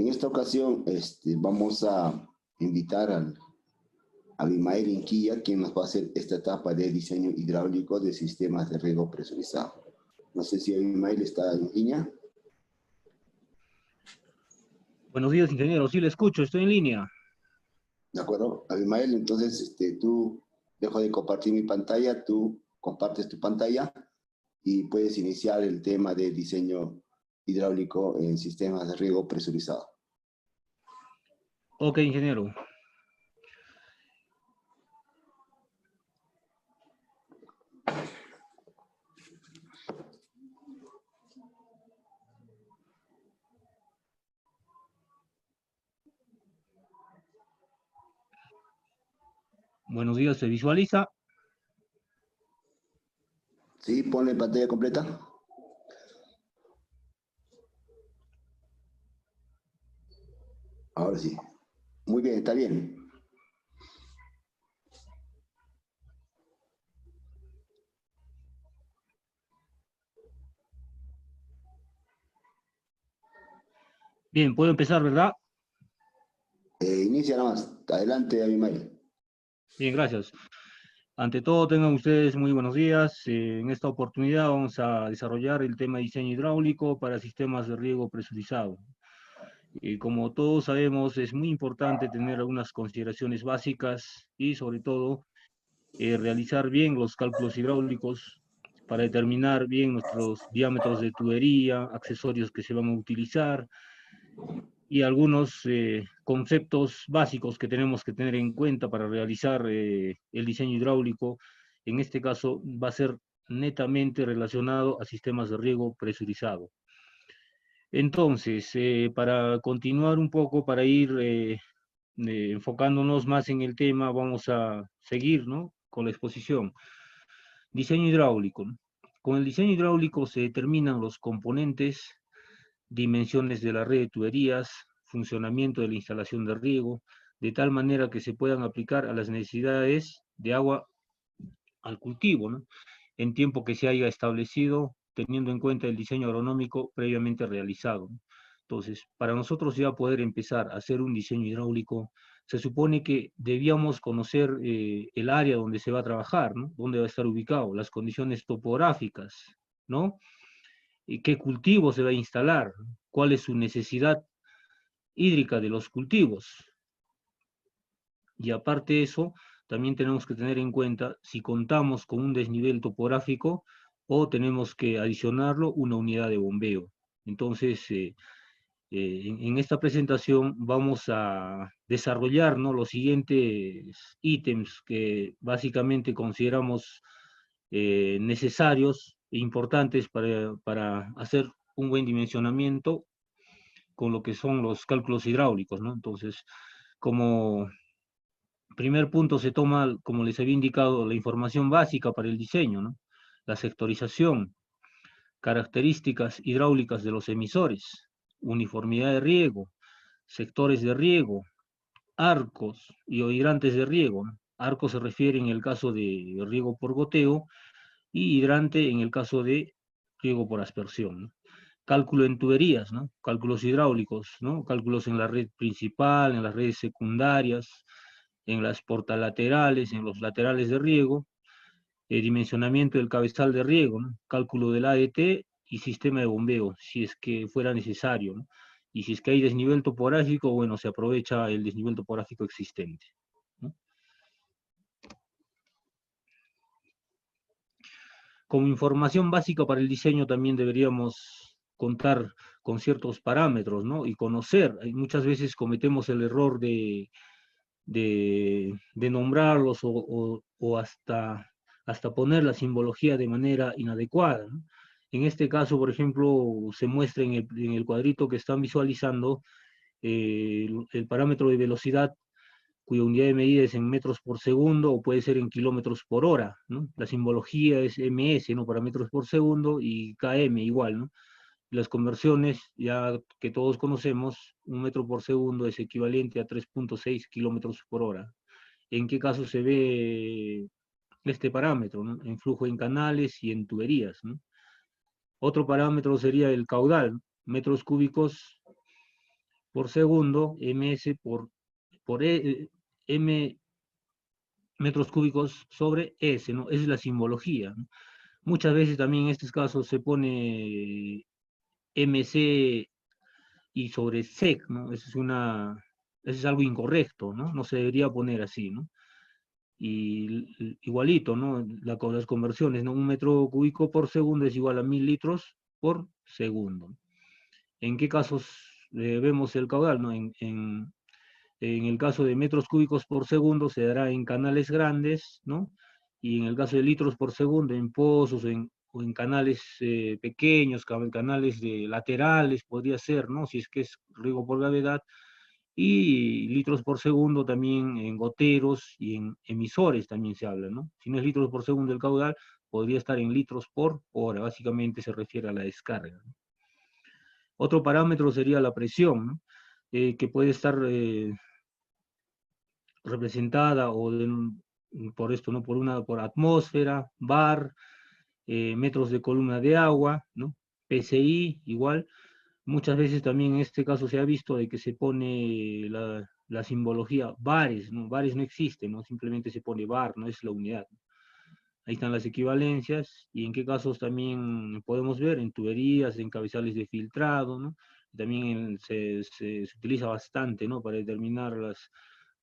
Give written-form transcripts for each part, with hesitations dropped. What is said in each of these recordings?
En esta ocasión vamos a invitar a Abimael Inquilla, quien nos va a hacer esta etapa de diseño hidráulico de sistemas de riego presurizado. No sé si Abimael está en línea. Buenos días, ingeniero. Sí, le escucho, estoy en línea. De acuerdo, Abimael, entonces tú dejo de compartir mi pantalla, tú compartes tu pantalla y puedes iniciar el tema de diseño hidráulico en sistemas de riego presurizado. Ok, ingeniero. Buenos días, ¿se visualiza? Sí, ponle pantalla completa. Ahora sí. Muy bien, está bien. Bien, puedo empezar, ¿verdad? Inicia nada más. Adelante, Abimael. Bien, gracias. Ante todo, tengan ustedes muy buenos días. En esta oportunidad vamos a desarrollar el tema de diseño hidráulico para sistemas de riego presurizado. Como todos sabemos, es muy importante tener algunas consideraciones básicas y, sobre todo, realizar bien los cálculos hidráulicos para determinar bien nuestros diámetros de tubería, accesorios que se van a utilizar y algunos conceptos básicos que tenemos que tener en cuenta para realizar el diseño hidráulico. En este caso va a ser netamente relacionado a sistemas de riego presurizado. Entonces, para continuar un poco, para ir enfocándonos más en el tema, vamos a seguir, ¿no?, con la exposición. Diseño hidráulico, ¿no? Con el diseño hidráulico se determinan los componentes, dimensiones de la red de tuberías, funcionamiento de la instalación de riego, de tal manera que se puedan aplicar a las necesidades de agua al cultivo, ¿no?, en tiempo que se haya establecido, teniendo en cuenta el diseño agronómico previamente realizado, ¿no? Entonces, para nosotros ya poder empezar a hacer un diseño hidráulico, se supone que debíamos conocer el área donde se va a trabajar, ¿no?, dónde va a estar ubicado, las condiciones topográficas, ¿no?, y qué cultivo se va a instalar, cuál es su necesidad hídrica de los cultivos. Y aparte de eso, también tenemos que tener en cuenta si contamos con un desnivel topográfico o tenemos que adicionarlo una unidad de bombeo. Entonces, en esta presentación vamos a desarrollar, ¿no?, los siguientes ítems que básicamente consideramos necesarios e importantes para hacer un buen dimensionamiento con lo que son los cálculos hidráulicos, ¿no? Entonces, como primer punto se toma, como les había indicado, la información básica para el diseño, ¿no?, la sectorización, características hidráulicas de los emisores, uniformidad de riego, sectores de riego, arcos y o hidrantes de riego, ¿no? Arco se refiere en el caso de riego por goteo y hidrante en el caso de riego por aspersión, ¿no? Cálculo en tuberías, ¿no?, cálculos hidráulicos, ¿no?, cálculos en la red principal, en las redes secundarias, en las portalaterales, en los laterales de riego, dimensionamiento del cabezal de riego, ¿no?, cálculo del ADT y sistema de bombeo, si es que fuera necesario, ¿no? Y si es que hay desnivel topográfico, bueno, se aprovecha el desnivel topográfico existente, ¿no? Como información básica para el diseño también deberíamos contar con ciertos parámetros, ¿no?, y conocer. Muchas veces cometemos el error de nombrarlos o hasta poner la simbología de manera inadecuada, ¿no? En este caso, por ejemplo, se muestra en el cuadrito que están visualizando el parámetro de velocidad cuya unidad de medida es en metros por segundo o puede ser en kilómetros por hora, ¿no? La simbología es ms, ¿no?, para metros por segundo, y km igual, ¿no? Las conversiones, ya que todos conocemos, un metro por segundo es equivalente a 3.6 kilómetros por hora. ¿En qué caso se ve este parámetro, ¿no? En flujo en canales y en tuberías, ¿no? Otro parámetro sería el caudal, metros cúbicos por segundo, ms por m metros cúbicos sobre S, ¿no? Esa es la simbología, ¿no? Muchas veces también en estos casos se pone MC y sobre SEC, ¿no? Eso es algo incorrecto, ¿no? No se debería poner así, ¿no? Y igualito, ¿no? Las conversiones, ¿no? Un metro cúbico por segundo es igual a 1000 litros por segundo. ¿En qué casos vemos el caudal, ¿no? En el caso de metros cúbicos por segundo se dará en canales grandes, ¿no? Y en el caso de litros por segundo en pozos o en canales pequeños, canales laterales, podría ser, ¿no? Si es que es riego por gravedad, y litros por segundo también en goteros y en emisores también se habla, ¿no? Si no es litros por segundo el caudal, podría estar en litros por hora, básicamente se refiere a la descarga, ¿no? Otro parámetro sería la presión, ¿no? Que puede estar representada por esto, ¿no? Por atmósfera, bar, metros de columna de agua, ¿no? PSI igual. Muchas veces también en este caso se ha visto de que se pone la simbología bares, ¿no? Bares no existe, ¿no? Simplemente se pone bar, no es la unidad. Ahí están las equivalencias y en qué casos también podemos ver en tuberías, en cabezales de filtrado, ¿no? También se utiliza bastante, ¿no? Para determinar las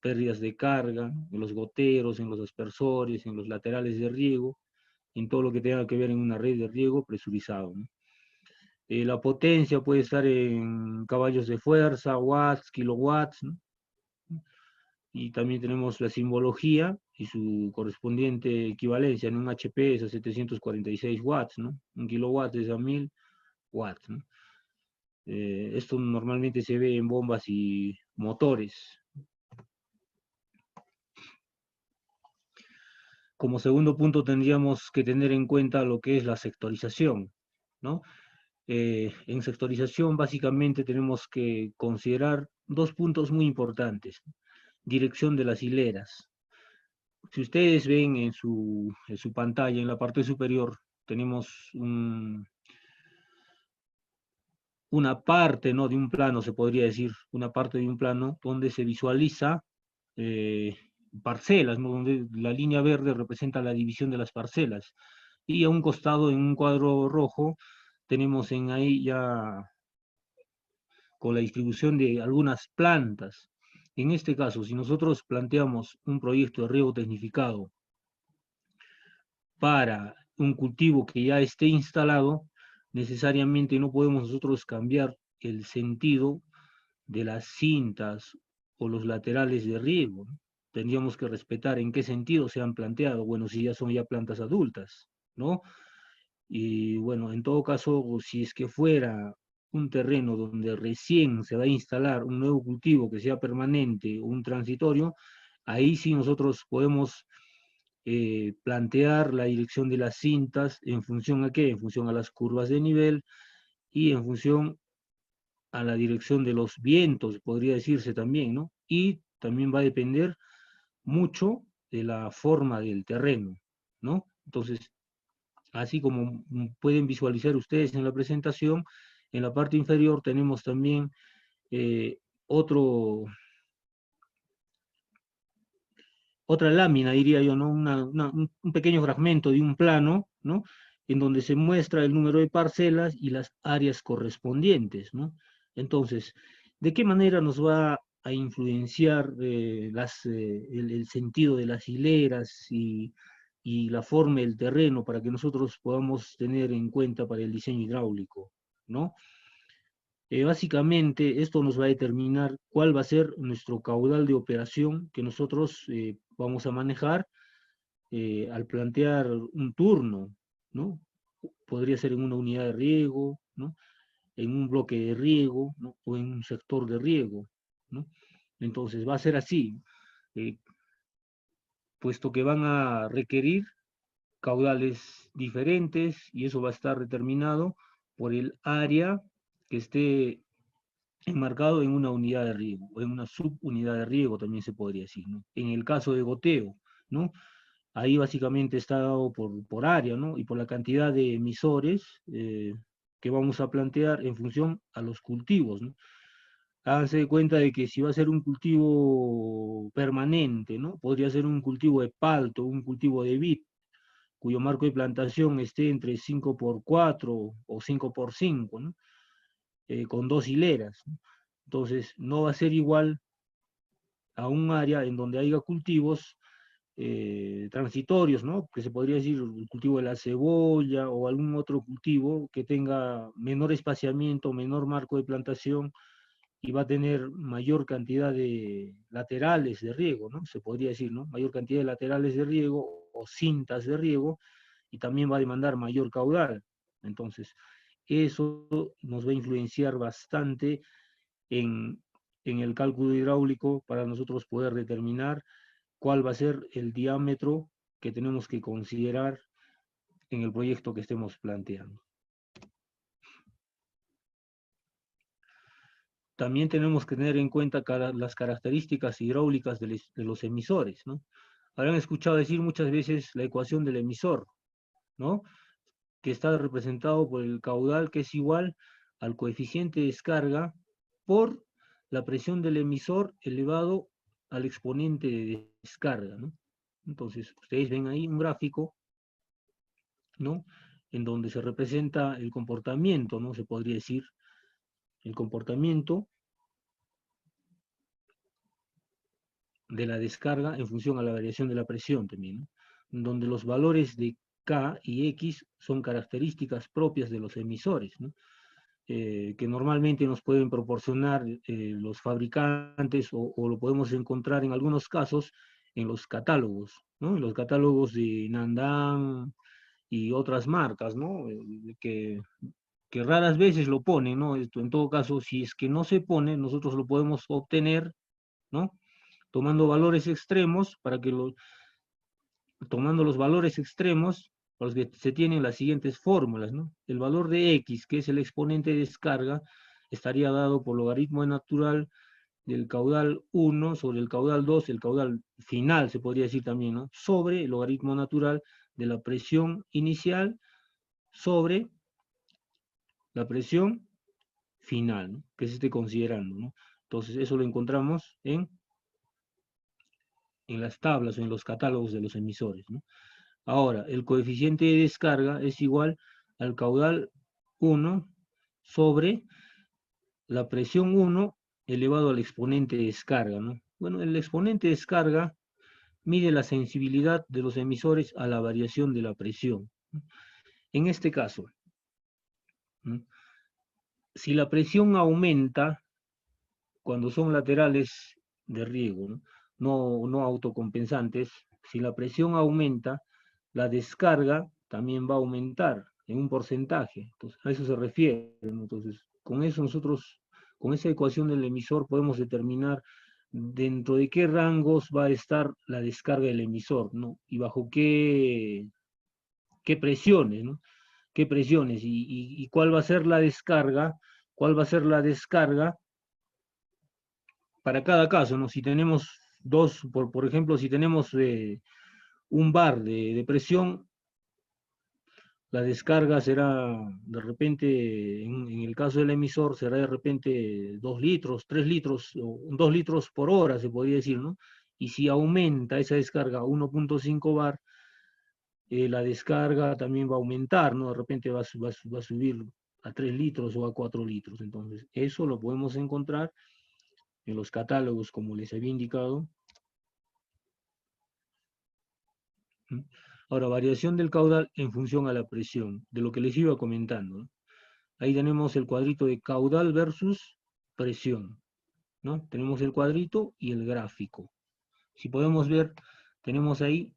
pérdidas de carga en los goteros, en los aspersores, en los laterales de riego, en todo lo que tenga que ver en una red de riego presurizado, ¿no? La potencia puede estar en caballos de fuerza, watts, kilowatts, ¿no? Y también tenemos la simbología y su correspondiente equivalencia. En un HP es a 746 watts, ¿no? Un kilowatt es a 1000 watts, ¿no? Esto normalmente se ve en bombas y motores. Como segundo punto tendríamos que tener en cuenta lo que es la sectorización, ¿no? En sectorización básicamente tenemos que considerar dos puntos muy importantes. Dirección de las hileras. Si ustedes ven en su pantalla, en la parte superior, tenemos una parte, ¿no? De un plano, se podría decir, una parte de un plano donde se visualiza parcelas, ¿no? Donde la línea verde representa la división de las parcelas. Y a un costado, en un cuadro rojo, tenemos en ahí ya con la distribución de algunas plantas. En este caso, si nosotros planteamos un proyecto de riego tecnificado para un cultivo que ya esté instalado, necesariamente no podemos nosotros cambiar el sentido de las cintas o los laterales de riego, ¿no? Tendríamos que respetar en qué sentido se han planteado, bueno, si ya son ya plantas adultas, ¿no? Y bueno, en todo caso, si es que fuera un terreno donde recién se va a instalar un nuevo cultivo que sea permanente o un transitorio, ahí sí nosotros podemos plantear la dirección de las cintas en función a qué, en función a las curvas de nivel y en función a la dirección de los vientos, podría decirse también, ¿no? Y también va a depender mucho de la forma del terreno, ¿no? Entonces, así como pueden visualizar ustedes en la presentación, en la parte inferior tenemos también eh, otro, otra lámina, diría yo, ¿no? Un pequeño fragmento de un plano, ¿no? En donde se muestra el número de parcelas y las áreas correspondientes, ¿no? Entonces, ¿de qué manera nos va a influenciar el sentido de las hileras y la forma del terreno para que nosotros podamos tener en cuenta para el diseño hidráulico, ¿no? Básicamente, esto nos va a determinar cuál va a ser nuestro caudal de operación que nosotros vamos a manejar al plantear un turno, ¿no? Podría ser en una unidad de riego, ¿no? En un bloque de riego, ¿no? O en un sector de riego, ¿no? Entonces va a ser así, eh, puesto que van a requerir caudales diferentes y eso va a estar determinado por el área que esté enmarcado en una unidad de riego, o en una subunidad de riego también se podría decir, ¿no? En el caso de goteo, ¿no? Ahí básicamente está dado por área, ¿no? Y por la cantidad de emisores que vamos a plantear en función a los cultivos, ¿no? háganse de cuenta de que si va a ser un cultivo permanente, ¿no? Podría ser un cultivo de palto, un cultivo de vid, cuyo marco de plantación esté entre 5x4 o 5x5, ¿no? Con 2 hileras, ¿no? Entonces, no va a ser igual a un área en donde haya cultivos transitorios, ¿no? Que se podría decir el cultivo de la cebolla o algún otro cultivo que tenga menor espaciamiento, menor marco de plantación y va a tener mayor cantidad de laterales de riego, ¿no? Se podría decir, ¿no? Mayor cantidad de laterales de riego o cintas de riego y también va a demandar mayor caudal. Entonces, eso nos va a influenciar bastante en, en el cálculo hidráulico para nosotros poder determinar cuál va a ser el diámetro que tenemos que considerar en el proyecto que estemos planteando. También tenemos que tener en cuenta las características hidráulicas de los emisores, ¿no? Habrán escuchado decir muchas veces la ecuación del emisor, ¿no? Que está representado por el caudal que es igual al coeficiente de descarga por la presión del emisor elevado al exponente de descarga, ¿no? Entonces, ustedes ven ahí un gráfico, ¿no? En donde se representa el comportamiento, ¿no? Se podría decir, el comportamiento de la descarga en función a la variación de la presión también, ¿no? Donde los valores de K y X son características propias de los emisores, ¿no? Que normalmente nos pueden proporcionar los fabricantes o lo podemos encontrar en algunos casos en los catálogos, ¿no? En los catálogos de Nandan y otras marcas, ¿no? Que raras veces lo ponen, ¿no? Esto, en todo caso, si es que no se pone, nosotros lo podemos obtener, ¿no? Tomando valores extremos para que tomando los valores extremos, los que se tienen las siguientes fórmulas, ¿no? El valor de X, que es el exponente de descarga, estaría dado por logaritmo natural del caudal 1 sobre el caudal 2, el caudal final, se podría decir también, ¿no? Sobre el logaritmo natural de la presión inicial sobre la presión final, ¿no? Que se esté considerando, ¿no? Entonces, eso lo encontramos en las tablas o en los catálogos de los emisores, ¿no? Ahora, el coeficiente de descarga es igual al caudal 1 sobre la presión 1 elevado al exponente de descarga, ¿no? Bueno, el exponente de descarga mide la sensibilidad de los emisores a la variación de la presión, ¿no? En este caso, ¿no? Si la presión aumenta cuando son laterales de riego, ¿no? No autocompensantes, si la presión aumenta, la descarga también va a aumentar en un porcentaje. Entonces, a eso se refiere, ¿no? Entonces, con eso nosotros, con esa ecuación del emisor, podemos determinar dentro de qué rangos va a estar la descarga del emisor, ¿no? Y bajo qué presiones, ¿no? Qué presiones y cuál va a ser la descarga, cuál va a ser la descarga para cada caso, ¿no? Si tenemos por ejemplo, si tenemos un bar de presión, la descarga será de repente, en el caso del emisor, será de repente 2 litros, 3 litros, o 2 litros por hora, se podría decir, ¿no? Y si aumenta esa descarga a 1.5 bar, la descarga también va a aumentar, ¿no? De repente va a subir a 3 litros o a 4 litros. Entonces, eso lo podemos encontrar en los catálogos, como les había indicado. Ahora, variación del caudal en función a la presión, de lo que les iba comentando, ¿no? Ahí tenemos el cuadrito de caudal versus presión, ¿no? Tenemos el cuadrito y el gráfico. Si podemos ver, tenemos ahí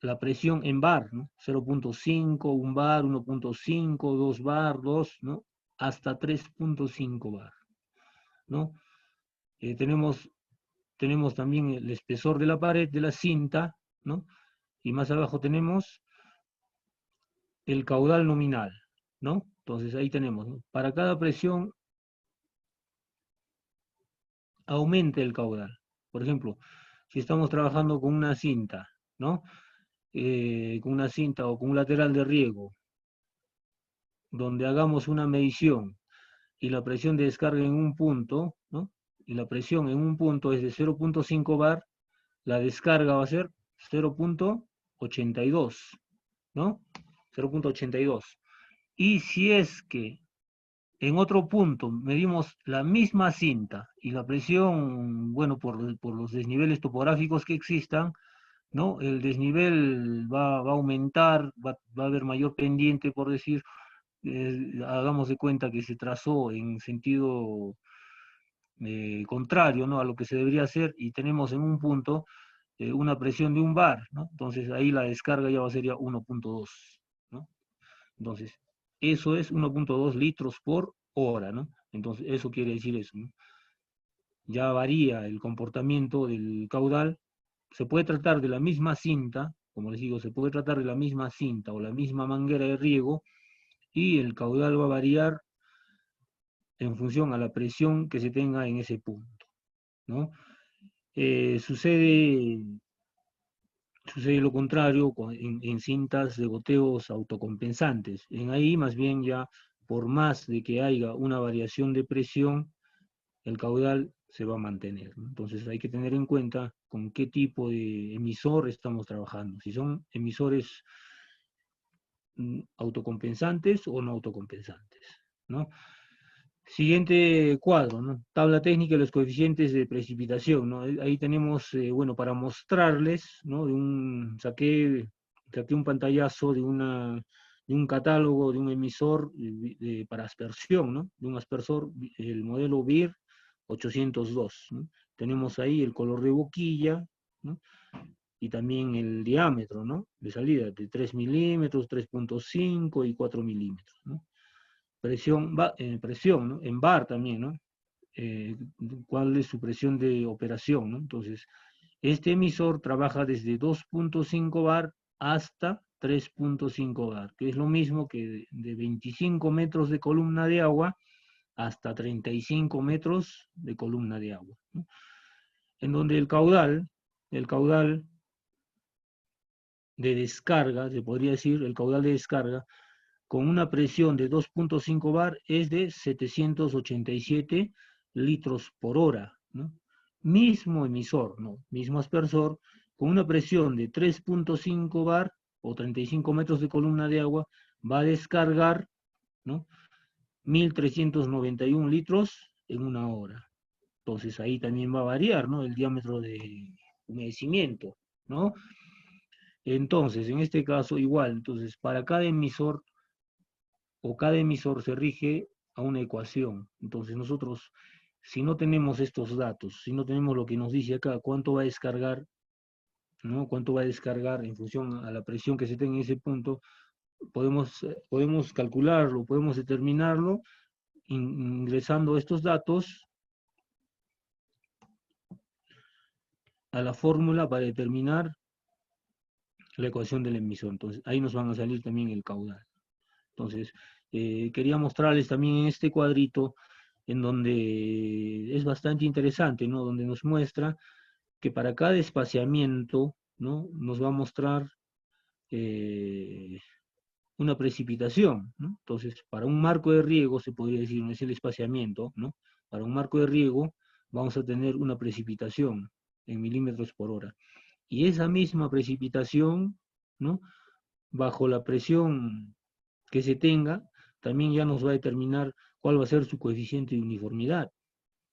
la presión en bar, ¿no? 0.5, 1 bar, 1.5, 2 bar, 2, ¿no? Hasta 3.5 bar, ¿no? Tenemos también el espesor de la pared de la cinta, ¿no? Y más abajo tenemos el caudal nominal, ¿no? Entonces ahí tenemos, ¿no? Para cada presión aumenta el caudal. Por ejemplo, si estamos trabajando con una cinta, ¿no? Con una cinta o con un lateral de riego, donde hagamos una medición y la presión de descarga en un punto, ¿no? y la presión en un punto es de 0.5 bar, la descarga va a ser 0.82, ¿no? 0.82. Y si es que en otro punto medimos la misma cinta y la presión, bueno, por los desniveles topográficos que existan, ¿no? El desnivel va a aumentar, va a haber mayor pendiente, por decir, hagamos de cuenta que se trazó en sentido contrario, ¿no?, a lo que se debería hacer, y tenemos en un punto una presión de un bar, ¿no? Entonces ahí la descarga ya va a ser 1.2, ¿no? Entonces, eso es 1.2 litros por hora, ¿no? Entonces, eso quiere decir eso, ¿no? Ya varía el comportamiento del caudal. Se puede tratar de la misma cinta, como les digo, se puede tratar de la misma cinta o la misma manguera de riego, y el caudal va a variar en función a la presión que se tenga en ese punto, ¿no? Sucede lo contrario en cintas de goteos autocompensantes. En ahí, más bien, ya por más de que haya una variación de presión, el caudal se va a mantener, ¿no? Entonces hay que tener en cuenta con qué tipo de emisor estamos trabajando. Si son emisores autocompensantes o no autocompensantes, ¿no? Siguiente cuadro, ¿no? Tabla técnica de los coeficientes de precipitación, ¿no? Ahí tenemos, bueno, para mostrarles, ¿no? Saqué un pantallazo de un catálogo de un emisor para aspersión, ¿no? De un aspersor, el modelo BIR 802, ¿no? Tenemos ahí el color de boquilla, ¿no? Y también el diámetro, ¿no?, de salida, de 3 milímetros, 3.5 y 4 milímetros, ¿no? Presión, ¿no?, en bar también, ¿no? ¿Cuál es su presión de operación, ¿no? Entonces, este emisor trabaja desde 2.5 bar hasta 3.5 bar, que es lo mismo que de 25 metros de columna de agua hasta 35 metros de columna de agua, ¿no? En donde el caudal de descarga, se podría decir, el caudal de descarga, con una presión de 2.5 bar es de 787 litros por hora, ¿no? Mismo emisor, ¿no? Mismo aspersor, con una presión de 3.5 bar o 35 metros de columna de agua, va a descargar, ¿no?, 1.391 litros en una hora. Entonces ahí también va a variar, ¿no?, el diámetro de humedecimiento, ¿no? Entonces, en este caso igual, entonces para cada emisor se rige a una ecuación. Entonces nosotros, si no tenemos estos datos, si no tenemos lo que nos dice acá, cuánto va a descargar, ¿no?, cuánto va a descargar en función a la presión que se tenga en ese punto, podemos calcularlo, podemos determinarlo ingresando estos datos a la fórmula para determinar la ecuación del emisor. Entonces ahí nos van a salir también el caudal. Entonces, quería mostrarles también en este cuadrito, en donde es bastante interesante, ¿no?, donde nos muestra que para cada espaciamiento, ¿no?, nos va a mostrar una precipitación, ¿no? Entonces, para un marco de riego, se podría decir, no es el espaciamiento, ¿no? Para un marco de riego vamos a tener una precipitación en milímetros por hora. Y esa misma precipitación, ¿no?, bajo la presión que se tenga, también ya nos va a determinar cuál va a ser su coeficiente de uniformidad,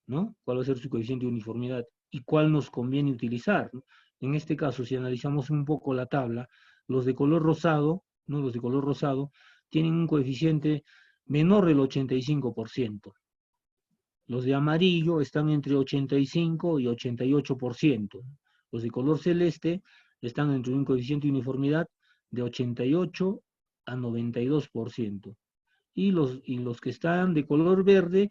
¿no? Cuál va a ser su coeficiente de uniformidad y cuál nos conviene utilizar, ¿no? En este caso, si analizamos un poco la tabla, los de color rosado, ¿no?, los de color rosado tienen un coeficiente menor del 85%. Los de amarillo están entre 85 y 88%. Los de color celeste están entre un coeficiente de uniformidad de 88 a 92%. Y los que están de color verde,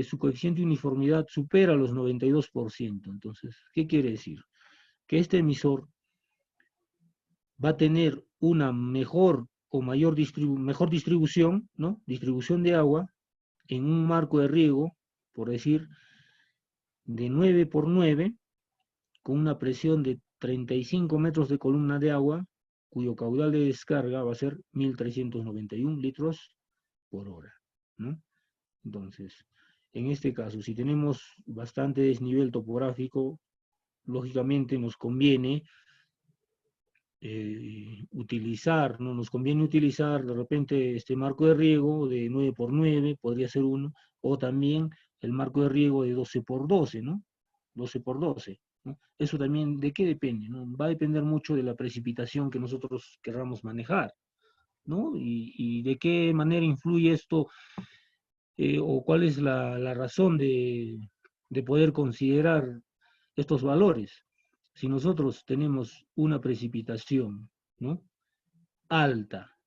su coeficiente de uniformidad supera los 92%. Entonces, ¿qué quiere decir? Que este emisor va a tener una mejor o mejor distribución, ¿no?, distribución de agua en un marco de riego, por decir, de 9 por 9, con una presión de 35 metros de columna de agua, cuyo caudal de descarga va a ser 1.391 litros por hora, ¿no? Entonces, En este caso, si tenemos bastante desnivel topográfico, lógicamente nos conviene utilizar, ¿no? Nos conviene utilizar de repente este marco de riego de 9 por 9, podría ser uno, o también el marco de riego de 12 por 12, ¿no? 12 por 12, ¿no? Eso también, ¿de qué depende? ¿No? Va a depender mucho de la precipitación que nosotros querramos manejar, ¿no? Y de qué manera influye esto, o cuál es la razón de poder considerar estos valores. Si nosotros tenemos una precipitación, ¿no?, alta,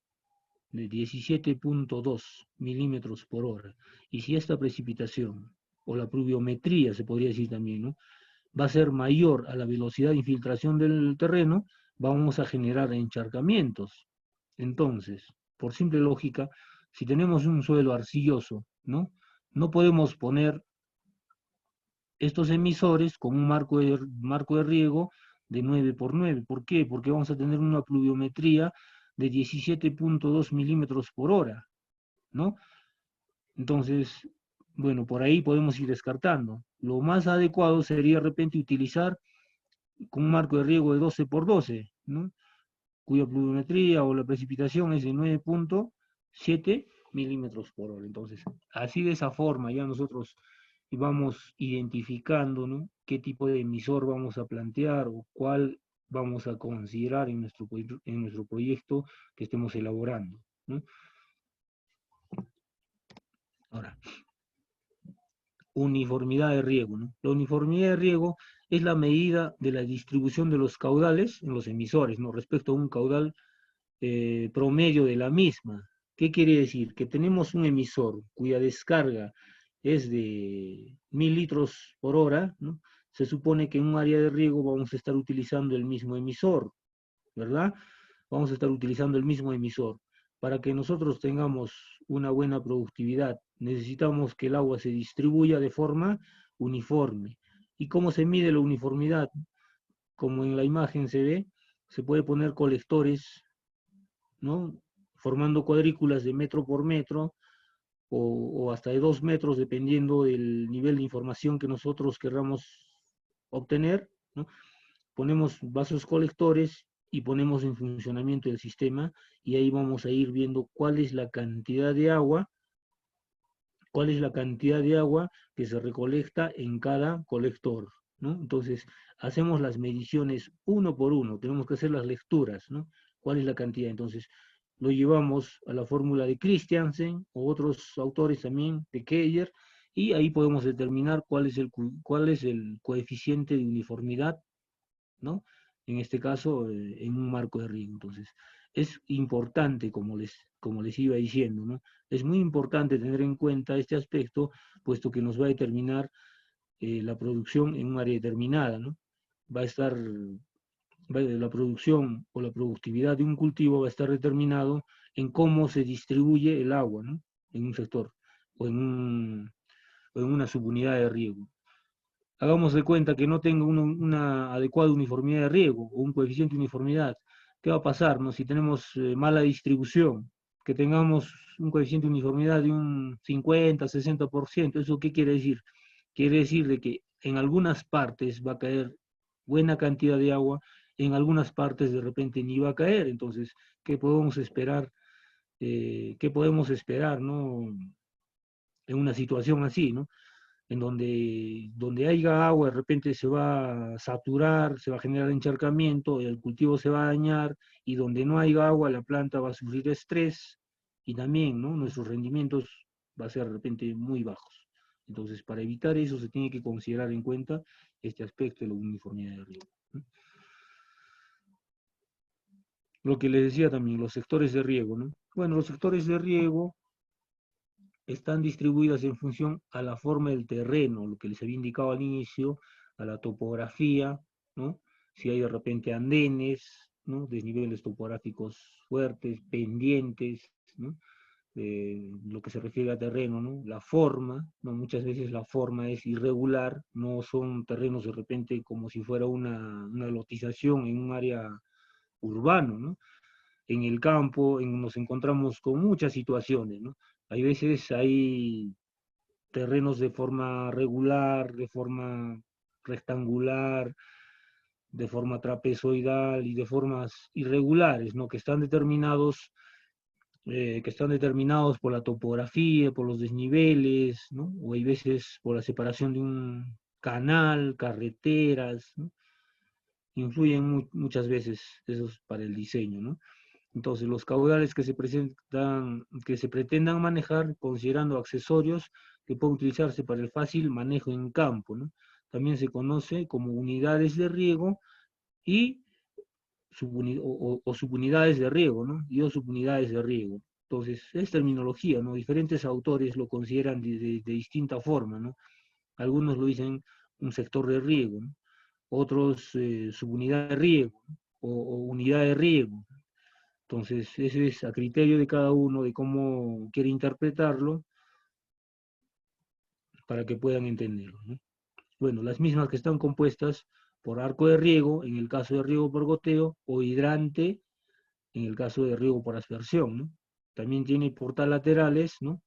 de 17.2 milímetros por hora, y si esta precipitación, o la pluviometría se podría decir también, ¿no?, va a ser mayor a la velocidad de infiltración del terreno, vamos a generar encharcamientos. Entonces, por simple lógica, si tenemos un suelo arcilloso, ¿no?, no podemos poner estos emisores con un marco de riego de 9 por 9. ¿Por qué? Porque vamos a tener una pluviometría de 17.2 milímetros por hora, ¿no? Entonces, bueno, por ahí podemos ir descartando. Lo más adecuado sería de repente utilizar con un marco de riego de 12 por 12, ¿no?, cuya pluviometría o la precipitación es de 9.7 milímetros por hora. Entonces, así de esa forma ya nosotros vamos identificando, ¿no?, qué tipo de emisor vamos a plantear o cuál vamos a considerar en nuestro proyecto que estemos elaborando, ¿no? Ahora, uniformidad de riego, ¿no? La uniformidad de riego es la medida de la distribución de los caudales en los emisores, ¿no?, respecto a un caudal promedio de la misma. ¿Qué quiere decir? Que tenemos un emisor cuya descarga es de 1000 litros por hora, ¿no? Se supone que en un área de riego vamos a estar utilizando el mismo emisor, ¿verdad? Vamos a estar utilizando el mismo emisor. Para que nosotros tengamos una buena productividad, necesitamos que el agua se distribuya de forma uniforme. ¿Y cómo se mide la uniformidad? Como en la imagen se ve, se puede poner colectores, ¿no?, formando cuadrículas de metro por metro o hasta de 2 metros, dependiendo del nivel de información que nosotros queramos obtener, ¿no? Ponemos vasos colectores y ponemos en funcionamiento el sistema, y ahí vamos a ir viendo cuál es la cantidad de agua que se recolecta en cada colector, ¿no? Entonces, hacemos las mediciones uno por uno, tenemos que hacer las lecturas, ¿no? ¿Cuál es la cantidad? Entonces, lo llevamos a la fórmula de Christiansen o otros autores también, de Keyer, y ahí podemos determinar cuál es el coeficiente de uniformidad, ¿no?, en este caso, en un marco de riego. Entonces, es importante, como les iba diciendo, ¿no?, es muy importante tener en cuenta este aspecto, puesto que nos va a determinar la producción en un área determinada, ¿no? Va a estar, la producción o la productividad de un cultivo va a estar determinado en cómo se distribuye el agua, ¿no?, en un sector o o en una subunidad de riego. Hagamos de cuenta que no tenga una adecuada uniformidad de riego o un coeficiente de uniformidad. ¿Qué va a pasar, no?, si tenemos mala distribución? Que tengamos un coeficiente de uniformidad de un 50, 60%. ¿Eso qué quiere decir? Quiere decir de que en algunas partes va a caer buena cantidad de agua, en algunas partes de repente ni va a caer. Entonces, ¿qué podemos esperar? ¿Qué podemos esperar, no?, en una situación así, ¿no?, en donde haya agua, de repente se va a saturar, se va a generar encharcamiento, el cultivo se va a dañar, y donde no haya agua, la planta va a sufrir estrés, y también, ¿no?, nuestros rendimientos va a ser de repente muy bajos. Entonces, para evitar eso, se tiene que considerar en cuenta este aspecto de la uniformidad de riego, ¿no? Lo que les decía también, los sectores de riego, ¿no? Bueno, los sectores de riego están distribuidas en función a la forma del terreno, lo que les había indicado al inicio, a la topografía, ¿no? Si hay de repente andenes, ¿no?, desniveles topográficos fuertes, pendientes, ¿no?, lo que se refiere a terreno, ¿no?, la forma, ¿no? Muchas veces la forma es irregular, no son terrenos de repente como si fuera una lotización en un área urbano, ¿no? En el campo nos encontramos con muchas situaciones, ¿no? Hay veces hay terrenos de forma regular, de forma rectangular, de forma trapezoidal y de formas irregulares, ¿no? Que están determinados por la topografía, por los desniveles, ¿no? O hay veces por la separación de un canal, carreteras, ¿no? Influyen muchas veces esos para el diseño, ¿no? Entonces, los caudales que se pretendan manejar, considerando accesorios que pueden utilizarse para el fácil manejo en campo, ¿no? También se conoce como unidades de riego y o subunidades de riego, ¿no? Y o subunidades de riego. Entonces, es terminología, ¿no? Diferentes autores lo consideran de distinta forma, ¿no? Algunos lo dicen un sector de riego, ¿no? Otros subunidad de riego, ¿no? O unidad de riego. Entonces, ese es a criterio de cada uno de cómo quiere interpretarlo para que puedan entenderlo, ¿no? Bueno, las mismas que están compuestas por arco de riego, en el caso de riego por goteo, o hidrante, en el caso de riego por aspersión, ¿no? También tiene portalaterales, ¿no?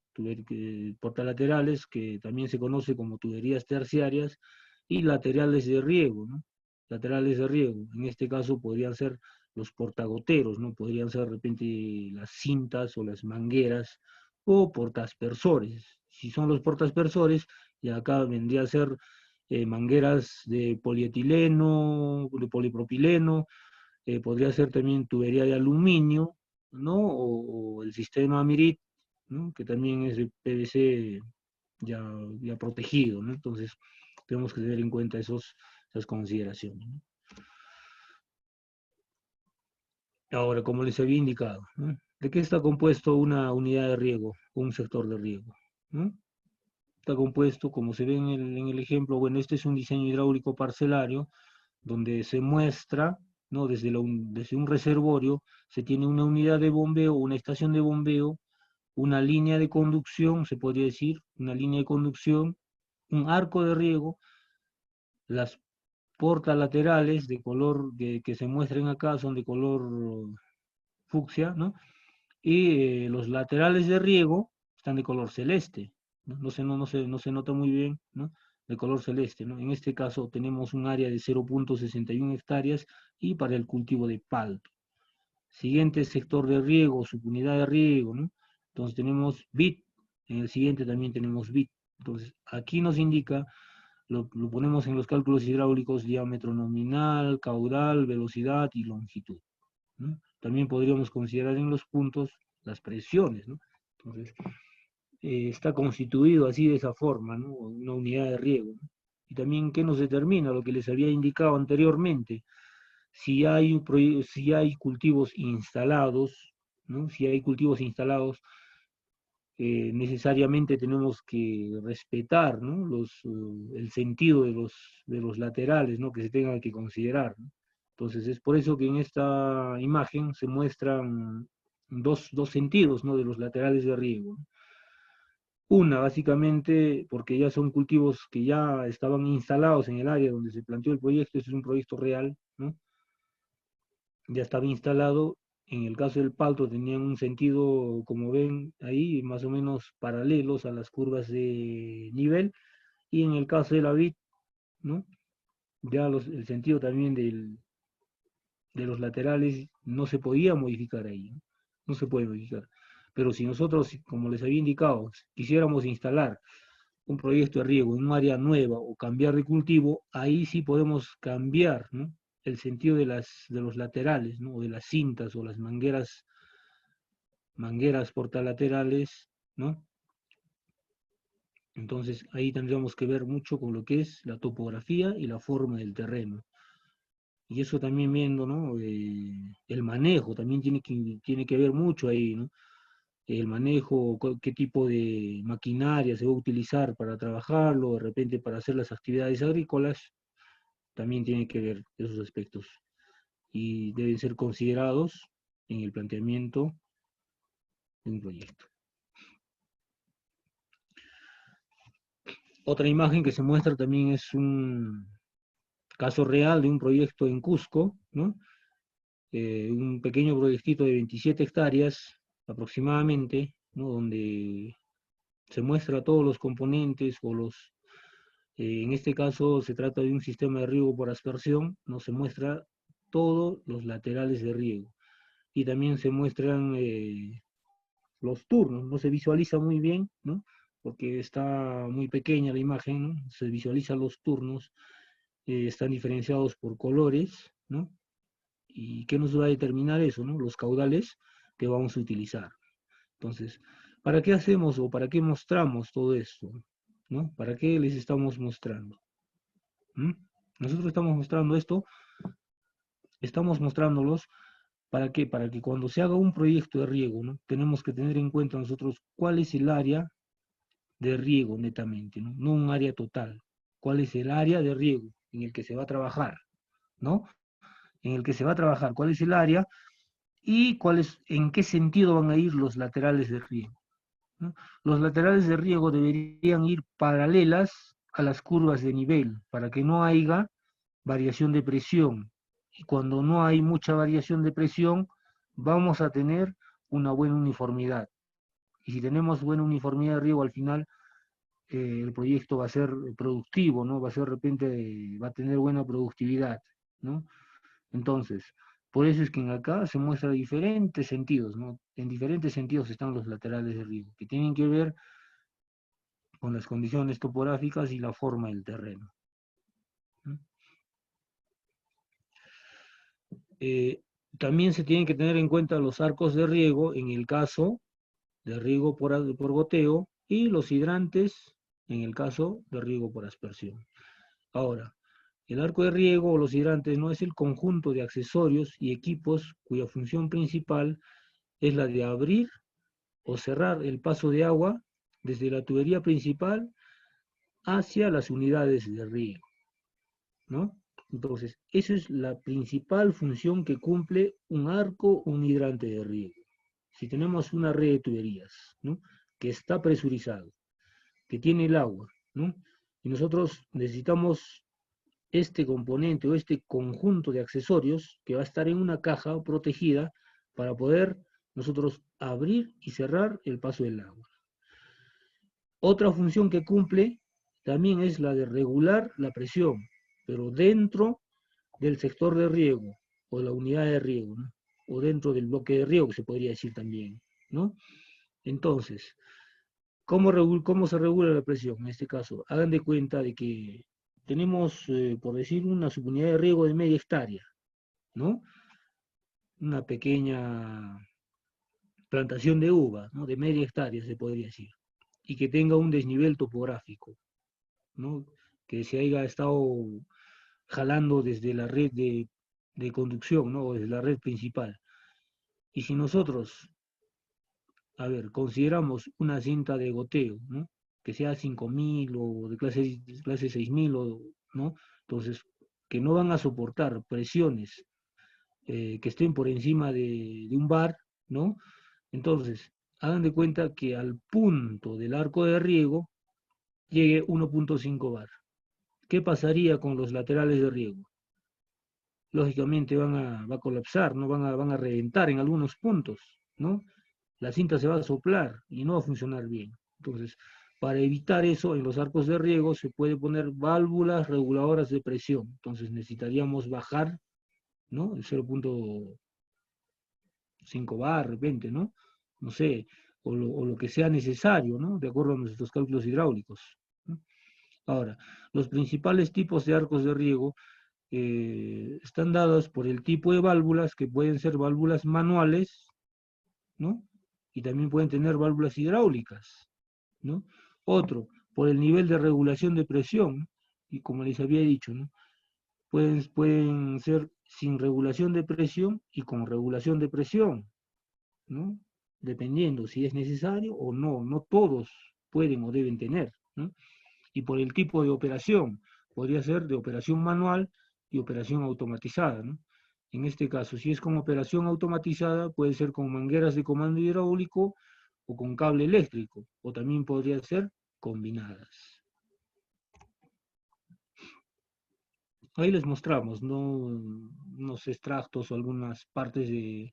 Portalaterales, que también se conoce como tuberías terciarias, y laterales de riego, ¿no? Laterales de riego. En este caso podrían ser los portagoteros, ¿no? Podrían ser de repente las cintas o las mangueras o portaspersores. Si son los portaspersores, y acá vendría a ser mangueras de polietileno, de polipropileno, podría ser también tubería de aluminio, ¿no? O el sistema MIRIT, ¿no? Que también es de PVC ya protegido, ¿no? Entonces, tenemos que tener en cuenta esas consideraciones, ¿no? Ahora, como les había indicado, ¿no? ¿De qué está compuesto una unidad de riego, un sector de riego? ¿No? Está compuesto, como se ve en el ejemplo, bueno, este es un diseño hidráulico parcelario, donde se muestra, ¿no? Desde un reservorio se tiene una unidad de bombeo, una estación de bombeo, una línea de conducción, se podría decir, una línea de conducción, un arco de riego, las portas laterales de color que se muestran acá son de color fucsia, ¿no? Y los laterales de riego están de color celeste, ¿no? No se nota muy bien, ¿no? De color celeste, ¿no? En este caso tenemos un área de 0.61 hectáreas y para el cultivo de palto. Siguiente sector de riego, subunidad de riego, ¿no? Entonces tenemos bit, en el siguiente también tenemos bit. Entonces aquí nos indica, lo ponemos en los cálculos hidráulicos, diámetro nominal, caudal, velocidad y longitud, ¿no? También podríamos considerar en los puntos las presiones, ¿no? Entonces, está constituido así de esa forma, ¿no? Una unidad de riego, ¿no? Y también, ¿qué nos determina? Lo que les había indicado anteriormente, si hay cultivos instalados, ¿no? Si hay cultivos instalados, necesariamente tenemos que respetar, ¿no? El sentido de los laterales, ¿no? Que se tengan que considerar, ¿no? Entonces es por eso que en esta imagen se muestran dos sentidos, ¿no? De los laterales de riego. Una, básicamente, porque ya son cultivos que ya estaban instalados en el área donde se planteó el proyecto, este es un proyecto real, ¿no? Ya estaba instalado. En el caso del palto tenían un sentido, como ven ahí, más o menos paralelos a las curvas de nivel, y en el caso de la vid, ¿no? Ya el sentido también de los laterales no se podía modificar ahí, ¿no? No se puede modificar. Pero si nosotros, como les había indicado, quisiéramos instalar un proyecto de riego en un área nueva o cambiar de cultivo, ahí sí podemos cambiar, ¿no? El sentido de los laterales, ¿no? O de las cintas o las mangueras portalaterales, ¿no? Entonces ahí tendríamos que ver mucho con lo que es la topografía y la forma del terreno. Y eso también viendo, ¿no? El manejo también tiene que ver mucho ahí, ¿no? El manejo, qué tipo de maquinaria se va a utilizar para trabajarlo, de repente para hacer las actividades agrícolas, también tiene que ver esos aspectos y deben ser considerados en el planteamiento de un proyecto. Otra imagen que se muestra también es un caso real de un proyecto en Cusco, ¿no? Un pequeño proyectito de 27 hectáreas aproximadamente, ¿no? Donde Se muestra todos los componentes o los, en este caso se trata de un sistema de riego por aspersión, ¿no? Se muestra todos los laterales de riego. Y también se muestran los turnos, no se visualiza muy bien, ¿no? Porque está muy pequeña la imagen, ¿no? Se visualizan los turnos, están diferenciados por colores, ¿no? ¿Y qué nos va a determinar eso, ¿no? Los caudales que vamos a utilizar. Entonces, ¿para qué hacemos o para qué mostramos todo esto? ¿No? ¿Para qué les estamos mostrando? ¿Mm? Nosotros estamos mostrando esto, estamos mostrándolos. ¿Para qué? Para que cuando se haga un proyecto de riego, ¿no? Tenemos que tener en cuenta nosotros cuál es el área de riego netamente, ¿no? No un área total. ¿Cuál es el área de riego en el que se va a trabajar, ¿no? En el que se va a trabajar, cuál es el área y en qué sentido van a ir los laterales de riego, ¿no? Los laterales de riego deberían ir paralelas a las curvas de nivel para que no haya variación de presión. Y cuando no hay mucha variación de presión, vamos a tener una buena uniformidad. Y si tenemos buena uniformidad de riego, al final el proyecto va a ser productivo, ¿no? Va a ser de repente, va a tener buena productividad, ¿no? Entonces, por eso es que en acá se muestra diferentes sentidos, ¿no? En diferentes sentidos están los laterales de riego, que tienen que ver con las condiciones topográficas y la forma del terreno, ¿no? Eh, También se tienen que tener en cuenta los arcos de riego en el caso de riego por goteo y los hidrantes en el caso de riego por aspersión. Ahora, el arco de riego o los hidrantes no es el conjunto de accesorios y equipos cuya función principal es la de abrir o cerrar el paso de agua desde la tubería principal hacia las unidades de riego, ¿no? Entonces, esa es la principal función que cumple un arco o un hidrante de riego. Si tenemos una red de tuberías, ¿no? Que está presurizado, que tiene el agua, ¿no? Y nosotros necesitamos este componente o este conjunto de accesorios que va a estar en una caja protegida para poder nosotros abrir y cerrar el paso del agua. Otra función que cumple también es la de regular la presión, pero dentro del sector de riego o de la unidad de riego, ¿no? O dentro del bloque de riego, que se podría decir también, ¿no? Entonces, ¿cómo se regula la presión? En este caso, hagan de cuenta de que tenemos, por decir, una subunidad de riego de media hectárea, ¿no? Una pequeña plantación de uva, ¿no? De media hectárea, se podría decir, y que tenga un desnivel topográfico, ¿no? Que se haya estado jalando desde la red de conducción, ¿no? O desde la red principal. Y si nosotros, a ver, consideramos una cinta de goteo, ¿no? Que sea 5000 o de clase 6000, ¿no? Entonces, que no van a soportar presiones que estén por encima de un bar, ¿no? Entonces, hagan de cuenta que al punto del arco de riego llegue 1.5 bar. ¿Qué pasaría con los laterales de riego? Lógicamente va a colapsar, ¿no? Van a reventar en algunos puntos, ¿no? La cinta se va a soplar y no va a funcionar bien. Entonces, para evitar eso, en los arcos de riego se puede poner válvulas reguladoras de presión. Entonces necesitaríamos bajar, ¿no? El 0.5 bar de repente, ¿no? No sé, o lo que sea necesario, ¿no? De acuerdo a nuestros cálculos hidráulicos, ¿no? Ahora, los principales tipos de arcos de riego están dados por el tipo de válvulas, que pueden ser válvulas manuales, ¿no? Y también pueden tener válvulas hidráulicas, ¿no? Otro, por el nivel de regulación de presión, y como les había dicho, ¿no? Pueden ser sin regulación de presión y con regulación de presión, ¿no? Dependiendo si es necesario o no, no todos pueden o deben tener, ¿no? Y por el tipo de operación, podría ser de operación manual y operación automatizada, ¿no? En este caso, si es con operación automatizada, puede ser con mangueras de comando hidráulico o con cable eléctrico, o también podría ser combinadas. Ahí les mostramos, ¿no? Unos extractos o algunas partes de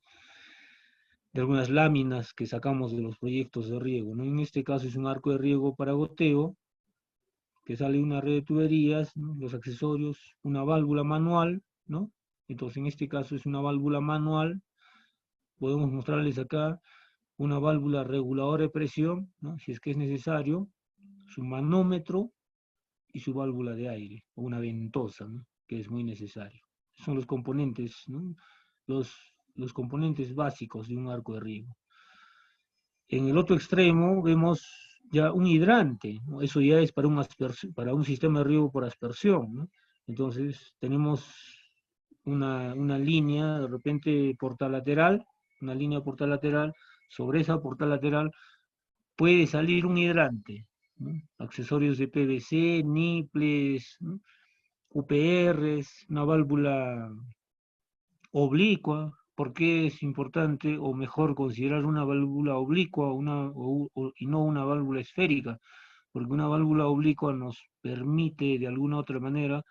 algunas láminas que sacamos de los proyectos de riego, ¿no? En este caso es un arco de riego para goteo, que sale una red de tuberías, ¿no? Los accesorios, una válvula manual, ¿no? Entonces en este caso es una válvula manual, podemos mostrarles acá una válvula reguladora de presión, ¿no? Si es que es necesario, su manómetro y su válvula de aire, o una ventosa, ¿no? Que es muy necesario. Son los componentes, ¿no? Los componentes básicos de un arco de riego. En el otro extremo vemos ya un hidrante, ¿no? Eso ya es para un sistema de riego por aspersión, ¿no? Entonces tenemos una línea, de repente portalateral, una línea portalateral, sobre esa portalateral puede salir un hidrante, ¿no? Accesorios de PVC, niples, ¿no? UPRs, una válvula oblicua. ¿Por qué es importante o mejor considerar una válvula oblicua y no una válvula esférica? Porque una válvula oblicua nos permite de alguna otra manera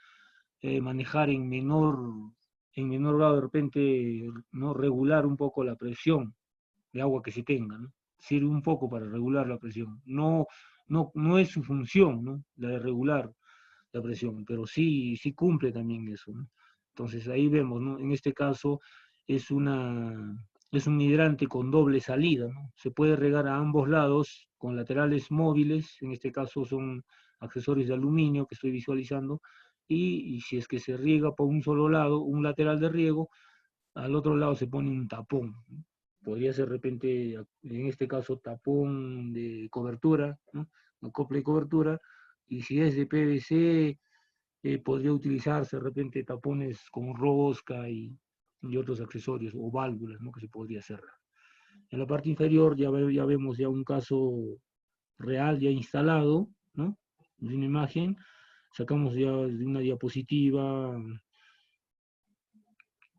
manejar en menor grado de repente, ¿no? Regular un poco la presión de agua que se tenga, ¿no? Sirve un poco para regular la presión. No es su función, ¿no? La de regular la presión, pero sí cumple también eso, ¿no? Entonces ahí vemos, ¿no? En este caso es es un hidrante con doble salida, ¿no? Se puede regar a ambos lados con laterales móviles, en este caso son accesorios de aluminio que estoy visualizando, y si es que se riega por un solo lado, un lateral de riego, al otro lado se pone un tapón, ¿no? Podría ser de repente, en este caso, tapón de cobertura, ¿no? Acople de cobertura, y si es de PVC, podría utilizarse de repente tapones con rosca y otros accesorios o válvulas, ¿no? Que se podría cerrar. En la parte inferior ya vemos ya un caso real ya instalado, ¿no? De una imagen, sacamos ya de una diapositiva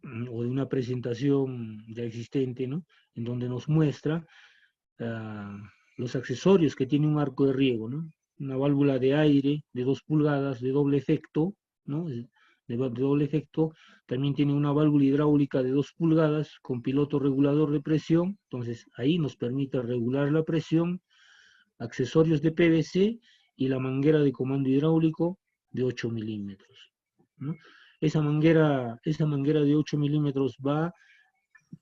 o de una presentación ya existente, ¿no? En donde nos muestra los accesorios que tiene un arco de riego, ¿no? Una válvula de aire de 2 pulgadas de doble efecto, ¿no? De doble efecto, también tiene una válvula hidráulica de 2 pulgadas con piloto regulador de presión, entonces ahí nos permite regular la presión, accesorios de PVC y la manguera de comando hidráulico de 8 milímetros, ¿no? Esa manguera de 8 milímetros va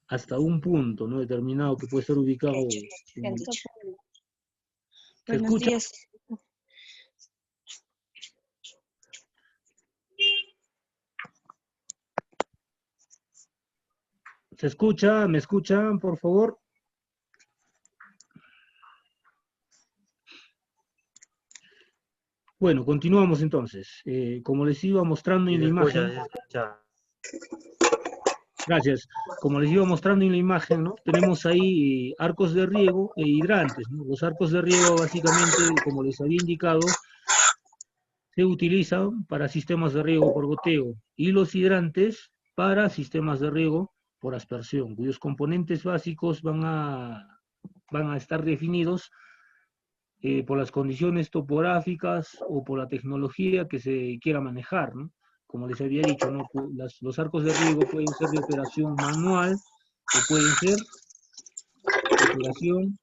hasta un punto, ¿no? Determinado que puede ser ubicado en... ¿Se Buenos escucha? días. ¿Se escucha? ¿Me escuchan, por favor? Bueno, continuamos entonces. Como les iba mostrando en la imagen... Gracias. Como les iba mostrando en la imagen, ¿no? Tenemos ahí arcos de riego e hidrantes, ¿no? Los arcos de riego, básicamente, como les había indicado, se utilizan para sistemas de riego por goteo y los hidrantes para sistemas de riego por aspersión, cuyos componentes básicos van a estar definidos por las condiciones topográficas o por la tecnología que se quiera manejar, ¿no? Como les había dicho, ¿no? Los arcos de riego pueden ser de operación manual o pueden ser de operación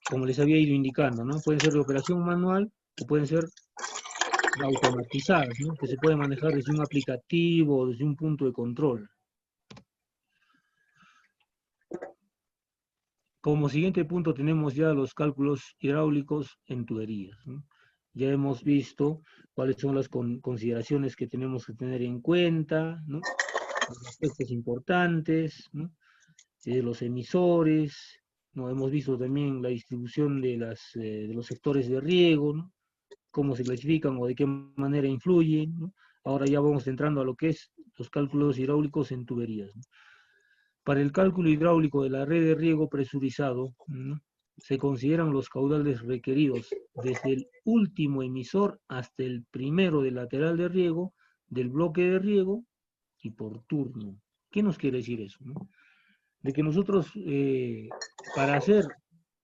como les había ido indicando, ¿no? Pueden ser de operación manual o pueden ser automatizadas, ¿no? Que se puede manejar desde un aplicativo o desde un punto de control. Como siguiente punto tenemos ya los cálculos hidráulicos en tuberías, ¿no? Ya hemos visto cuáles son las consideraciones que tenemos que tener en cuenta, ¿no? Los aspectos importantes, ¿no? Los emisores, ¿no? Hemos visto también la distribución de los sectores de riego, ¿no? Cómo se clasifican o de qué manera influyen, ¿no? Ahora ya vamos entrando a lo que es los cálculos hidráulicos en tuberías, ¿no? Para el cálculo hidráulico de la red de riego presurizado, ¿no? Se consideran los caudales requeridos desde el último emisor hasta el primero del lateral de riego, del bloque de riego y por turno. ¿Qué nos quiere decir eso, no? De que nosotros, para hacer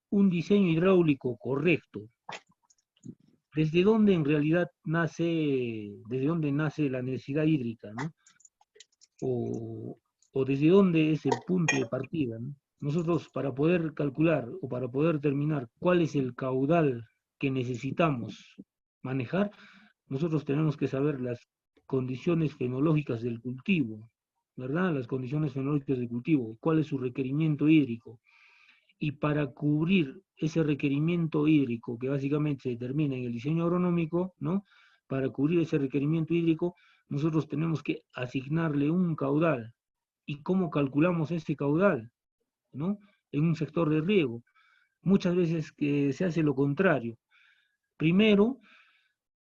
un diseño hidráulico correcto, ¿desde dónde en realidad nace la necesidad hídrica, ¿no? o desde dónde es el punto de partida, ¿no? Nosotros, para poder calcular o para poder determinar cuál es el caudal que necesitamos manejar, nosotros tenemos que saber las condiciones fenológicas del cultivo, ¿verdad? Las condiciones fenológicas del cultivo, cuál es su requerimiento hídrico. Y para cubrir ese requerimiento hídrico, que básicamente se determina en el diseño agronómico, ¿no? Para cubrir ese requerimiento hídrico, nosotros tenemos que asignarle un caudal. ¿Y cómo calculamos ese caudal? ¿No? En un sector de riego. Muchas veces que se hace lo contrario. Primero,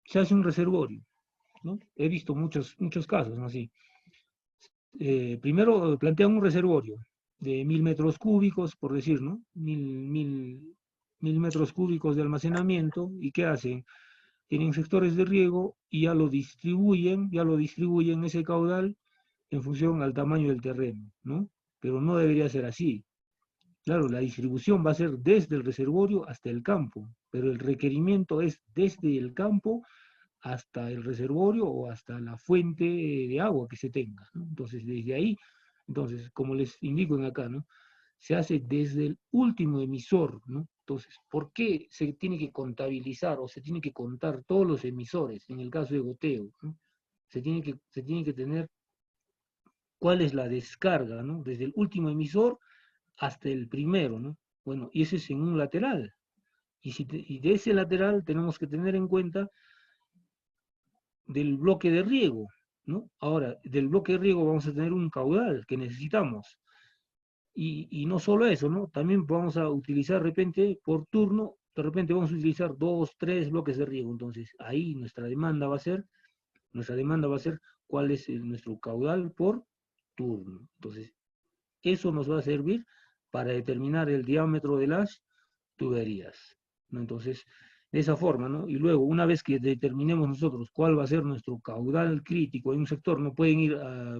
se hace un reservorio, ¿no? He visto muchos casos, ¿no? Así. Primero plantean un reservorio de 1000 metros cúbicos, por decir, ¿no? Mil metros cúbicos de almacenamiento. ¿Y qué hacen? Tienen sectores de riego y ya lo distribuyen ese caudal en función al tamaño del terreno, ¿no? Pero no debería ser así. Claro, la distribución va a ser desde el reservorio hasta el campo, pero el requerimiento es desde el campo hasta el reservorio o hasta la fuente de agua que se tenga, ¿no? Entonces, desde ahí, entonces, como les indico en acá, ¿no? Se hace desde el último emisor, ¿no? Entonces, ¿por qué se tiene que contabilizar o se tiene que contar todos los emisores en el caso de goteo, ¿no? Se tiene que tener cuál es la descarga, ¿no? Desde el último emisor hasta el primero, ¿no? Bueno, y ese es en un lateral. Y de ese lateral tenemos que tener en cuenta del bloque de riego, ¿no? Ahora, del bloque de riego vamos a tener un caudal que necesitamos. Y no solo eso, ¿no? También vamos a utilizar de repente por turno, de repente vamos a utilizar 2, 3 bloques de riego. Entonces, ahí nuestra demanda va a ser cuál es nuestro caudal por turno. Entonces, eso nos va a servir para determinar el diámetro de las tuberías, ¿no? Entonces, de esa forma, ¿no? Y luego, una vez que determinemos nosotros cuál va a ser nuestro caudal crítico en un sector, no pueden ir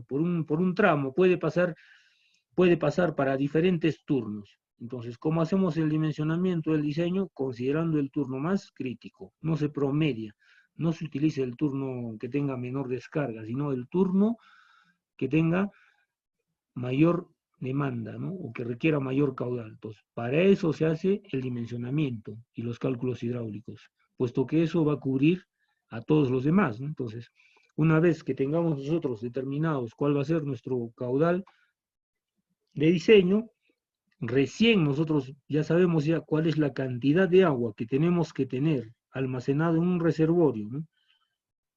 por un tramo, puede pasar para diferentes turnos. Entonces, ¿cómo hacemos el dimensionamiento del diseño? Considerando el turno más crítico. No se promedia, no se utiliza el turno que tenga menor descarga, sino el turno que tenga mayor demanda, ¿no? O que requiera mayor caudal. Entonces, para eso se hace el dimensionamiento y los cálculos hidráulicos, puesto que eso va a cubrir a todos los demás, ¿no? Entonces, una vez que tengamos nosotros determinados cuál va a ser nuestro caudal de diseño, recién nosotros ya sabemos ya cuál es la cantidad de agua que tenemos que tener almacenado en un reservorio, ¿no?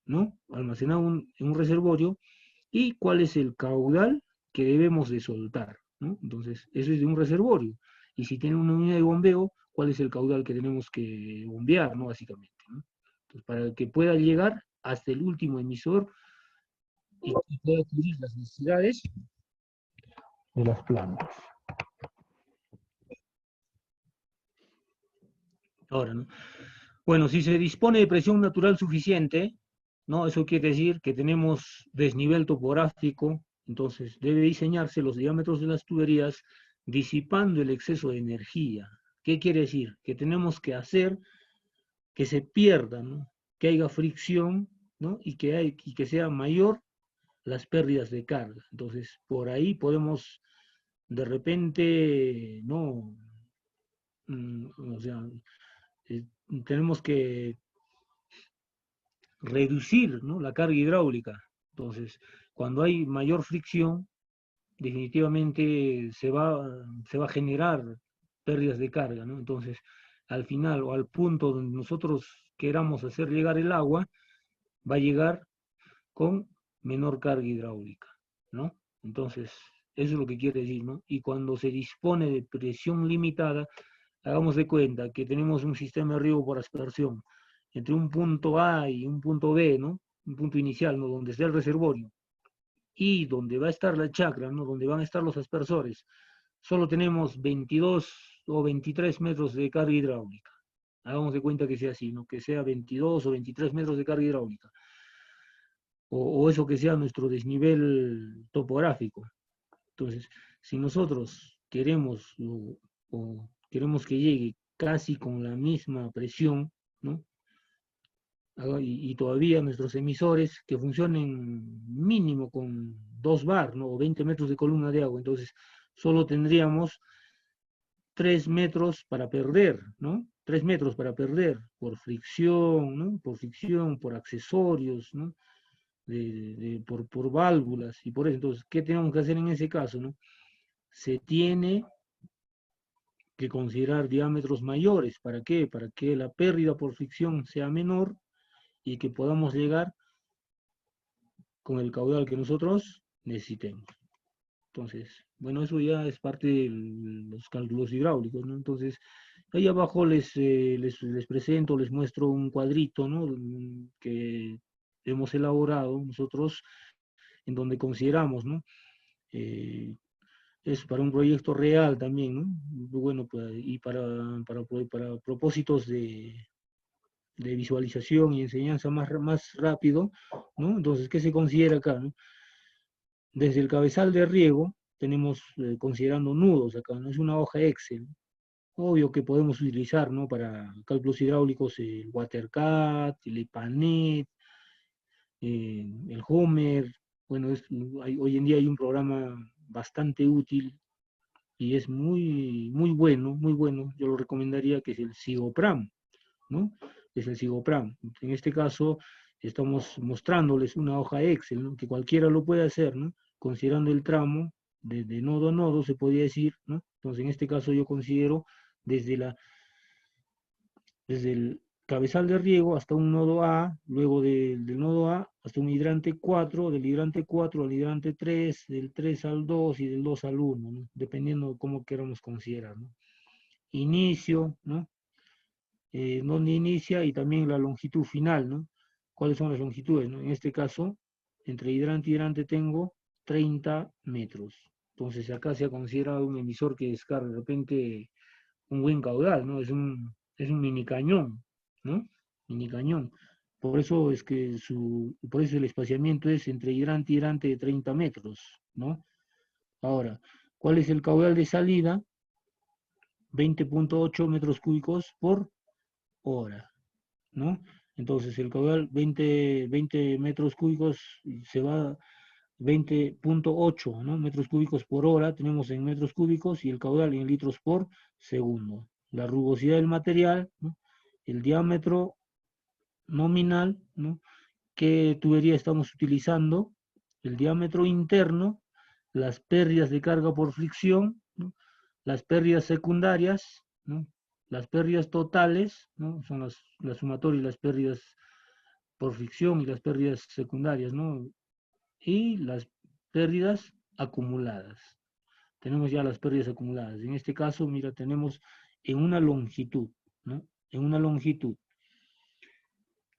¿No? Almacenado en un reservorio, y cuál es el caudal que debemos de soltar, ¿no? Entonces, eso es de un reservorio. Y si tiene una unidad de bombeo, cuál es el caudal que tenemos que bombear, ¿no? Básicamente, ¿no? Entonces, para que pueda llegar hasta el último emisor y pueda cubrir las necesidades de las plantas. Ahora, ¿no? Bueno, si se dispone de presión natural suficiente, ¿no? Eso quiere decir que tenemos desnivel topográfico, entonces debe diseñarse los diámetros de las tuberías disipando el exceso de energía. ¿Qué quiere decir? Que tenemos que hacer que se pierda, ¿no? Que haya fricción, ¿no? Y que sea mayor las pérdidas de carga. Entonces, por ahí podemos de repente, ¿no? O sea, eh, tenemos que reducir, ¿no? La carga hidráulica. Entonces, cuando hay mayor fricción, definitivamente se va a generar pérdidas de carga, ¿no? Entonces, al final o al punto donde nosotros queramos hacer llegar el agua, va a llegar con menor carga hidráulica, ¿no? Entonces, eso es lo que quiere decir, ¿no? Y cuando se dispone de presión limitada, hagamos de cuenta que tenemos un sistema de riego por aspersión entre un punto A y un punto B, ¿no? Un punto inicial, ¿no? Donde está el reservorio y donde va a estar la chacra, ¿no? Donde van a estar los aspersores. Solo tenemos 22 o 23 metros de carga hidráulica. Hagamos de cuenta que sea así, ¿no? Que sea 22 o 23 metros de carga hidráulica. O eso que sea nuestro desnivel topográfico. Entonces, si nosotros queremos o queremos que llegue casi con la misma presión, ¿no? y todavía nuestros emisores que funcionen mínimo con 2 bar, ¿no? O 20 metros de columna de agua. Entonces, solo tendríamos 3 metros para perder, ¿no? 3 metros para perder por fricción, ¿no? Por fricción, por accesorios, ¿no? Por válvulas y por eso. Entonces, ¿qué tenemos que hacer en ese caso, no? Se tiene que considerar diámetros mayores. ¿Para qué? Para que la pérdida por fricción sea menor y que podamos llegar con el caudal que nosotros necesitemos. Entonces, bueno, eso ya es parte de los cálculos hidráulicos, ¿no? Entonces, ahí abajo les presento, les muestro un cuadrito, ¿no? Que hemos elaborado nosotros, en donde consideramos, ¿no? Eh, es para un proyecto real también, ¿no? Bueno, pues, y para propósitos de visualización y enseñanza más rápido, ¿no? Entonces, ¿qué se considera acá, no? Desde el cabezal de riego tenemos considerando nudos acá, ¿no? Es una hoja Excel. Obvio que podemos utilizar, ¿no? Para cálculos hidráulicos el WaterCAD, el EPANET, el Homer. Bueno, hoy en día hay un programa bastante útil y es muy bueno, muy bueno. Yo lo recomendaría, que es el SIGOPRAM, ¿no? Es el SIGOPRAM. En este caso estamos mostrándoles una hoja Excel, ¿no? Que cualquiera lo puede hacer, ¿no? Considerando el tramo de nodo a nodo, se podría decir, ¿no? Entonces, en este caso yo considero desde desde el cabezal de riego hasta un nodo A, luego del nodo A hasta un hidrante 4, del hidrante 4 al hidrante 3, del 3 al 2 y del 2 al 1, ¿no? Dependiendo de cómo queramos considerar, ¿no? Inicio, ¿no? Dónde inicia y también la longitud final, ¿no? ¿Cuáles son las longitudes, no? En este caso, entre hidrante y hidrante tengo 30 metros. Entonces acá se ha considerado un emisor que descarga de repente un buen caudal, ¿no? Es un mini cañón, ¿no? Mini cañón. Por eso es que por eso el espaciamiento es entre hidrante y hidrante de 30 metros, ¿no? Ahora, ¿cuál es el caudal de salida? 20.8 metros cúbicos por hora, ¿no? Entonces el caudal 20 metros cúbicos se va 20.8, ¿no? Metros cúbicos por hora tenemos en metros cúbicos y el caudal en litros por segundo. La rugosidad del material, ¿no? El diámetro nominal, ¿no? ¿Qué tubería estamos utilizando? El diámetro interno, las pérdidas de carga por fricción, ¿no? Las pérdidas secundarias, ¿no? Las pérdidas totales, ¿no? Son las sumatorias y las pérdidas por fricción y las pérdidas secundarias, ¿no? Y las pérdidas acumuladas. Tenemos ya las pérdidas acumuladas. En este caso, mira, tenemos en una longitud, ¿no? En una longitud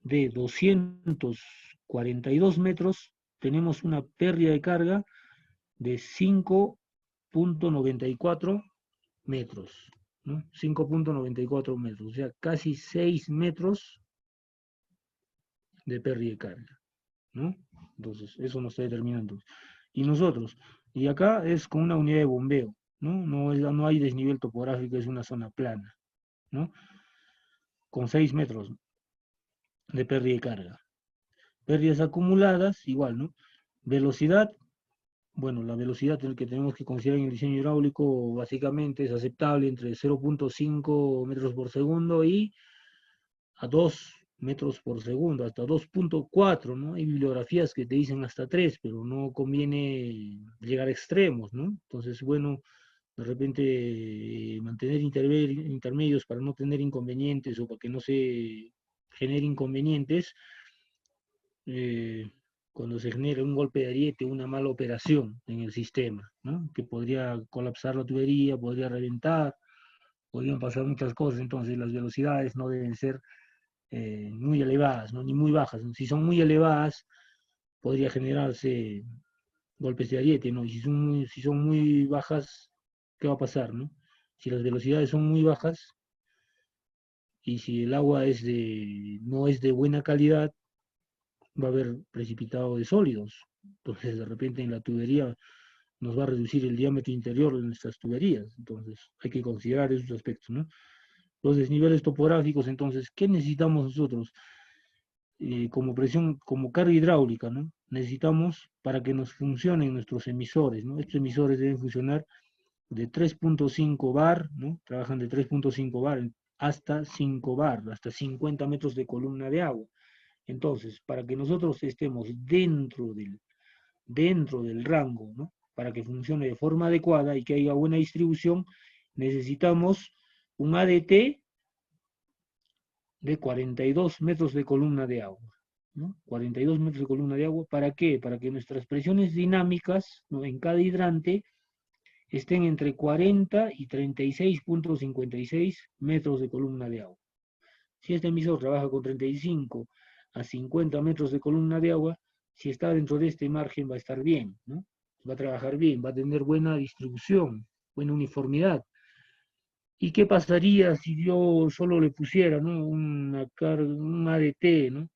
de 242 metros, tenemos una pérdida de carga de 5.94 metros, ¿no? 5.94 metros, o sea, casi 6 metros de pérdida de carga, ¿no? Entonces, eso nos está determinando. Y nosotros, y acá es con una unidad de bombeo, ¿no? No hay desnivel topográfico, es una zona plana, ¿no? Con 6 metros de pérdida de carga. Pérdidas acumuladas, igual, ¿no? Velocidad, bueno, la velocidad que tenemos que considerar en el diseño hidráulico básicamente es aceptable entre 0.5 metros por segundo y a 2 metros por segundo, hasta 2.4, ¿no? Hay bibliografías que te dicen hasta 3, pero no conviene llegar a extremos, ¿no? Entonces, bueno, de repente mantener intermedios para no tener inconvenientes o para que no se genere inconvenientes eh, cuando se genera un golpe de ariete, una mala operación en el sistema, ¿no? Que podría colapsar la tubería, podría reventar, podrían pasar muchas cosas. Entonces las velocidades no deben ser muy elevadas, ¿no? Ni muy bajas. Si son muy elevadas, podría generarse golpes de ariete, ¿no? Y si son muy bajas, ¿qué va a pasar, no? Si las velocidades son muy bajas y si el agua no es de buena calidad, va a haber precipitado de sólidos. Entonces, de repente en la tubería nos va a reducir el diámetro interior de nuestras tuberías. Entonces, hay que considerar esos aspectos, ¿no? Los desniveles topográficos, entonces, ¿qué necesitamos nosotros? como presión, como carga hidráulica, ¿no? Necesitamos para que nos funcionen nuestros emisores, ¿no? Estos emisores deben funcionar de 3.5 bar, ¿no? Trabajan de 3.5 bar hasta 5 bar, hasta 50 metros de columna de agua. Entonces, para que nosotros estemos dentro del rango, ¿no? Para que funcione de forma adecuada y que haya buena distribución, necesitamos un ADT de 42 metros de columna de agua, ¿no? 42 metros de columna de agua, ¿para qué? Para que nuestras presiones dinámicas, ¿no?, en cada hidrante estén entre 40 y 36.56 metros de columna de agua. Si este emisor trabaja con 35 a 50 metros de columna de agua, si está dentro de este margen va a estar bien, ¿no? Va a trabajar bien, va a tener buena distribución, buena uniformidad. ¿Y qué pasaría si yo solo le pusiera, ¿no?, un ADT, ¿no?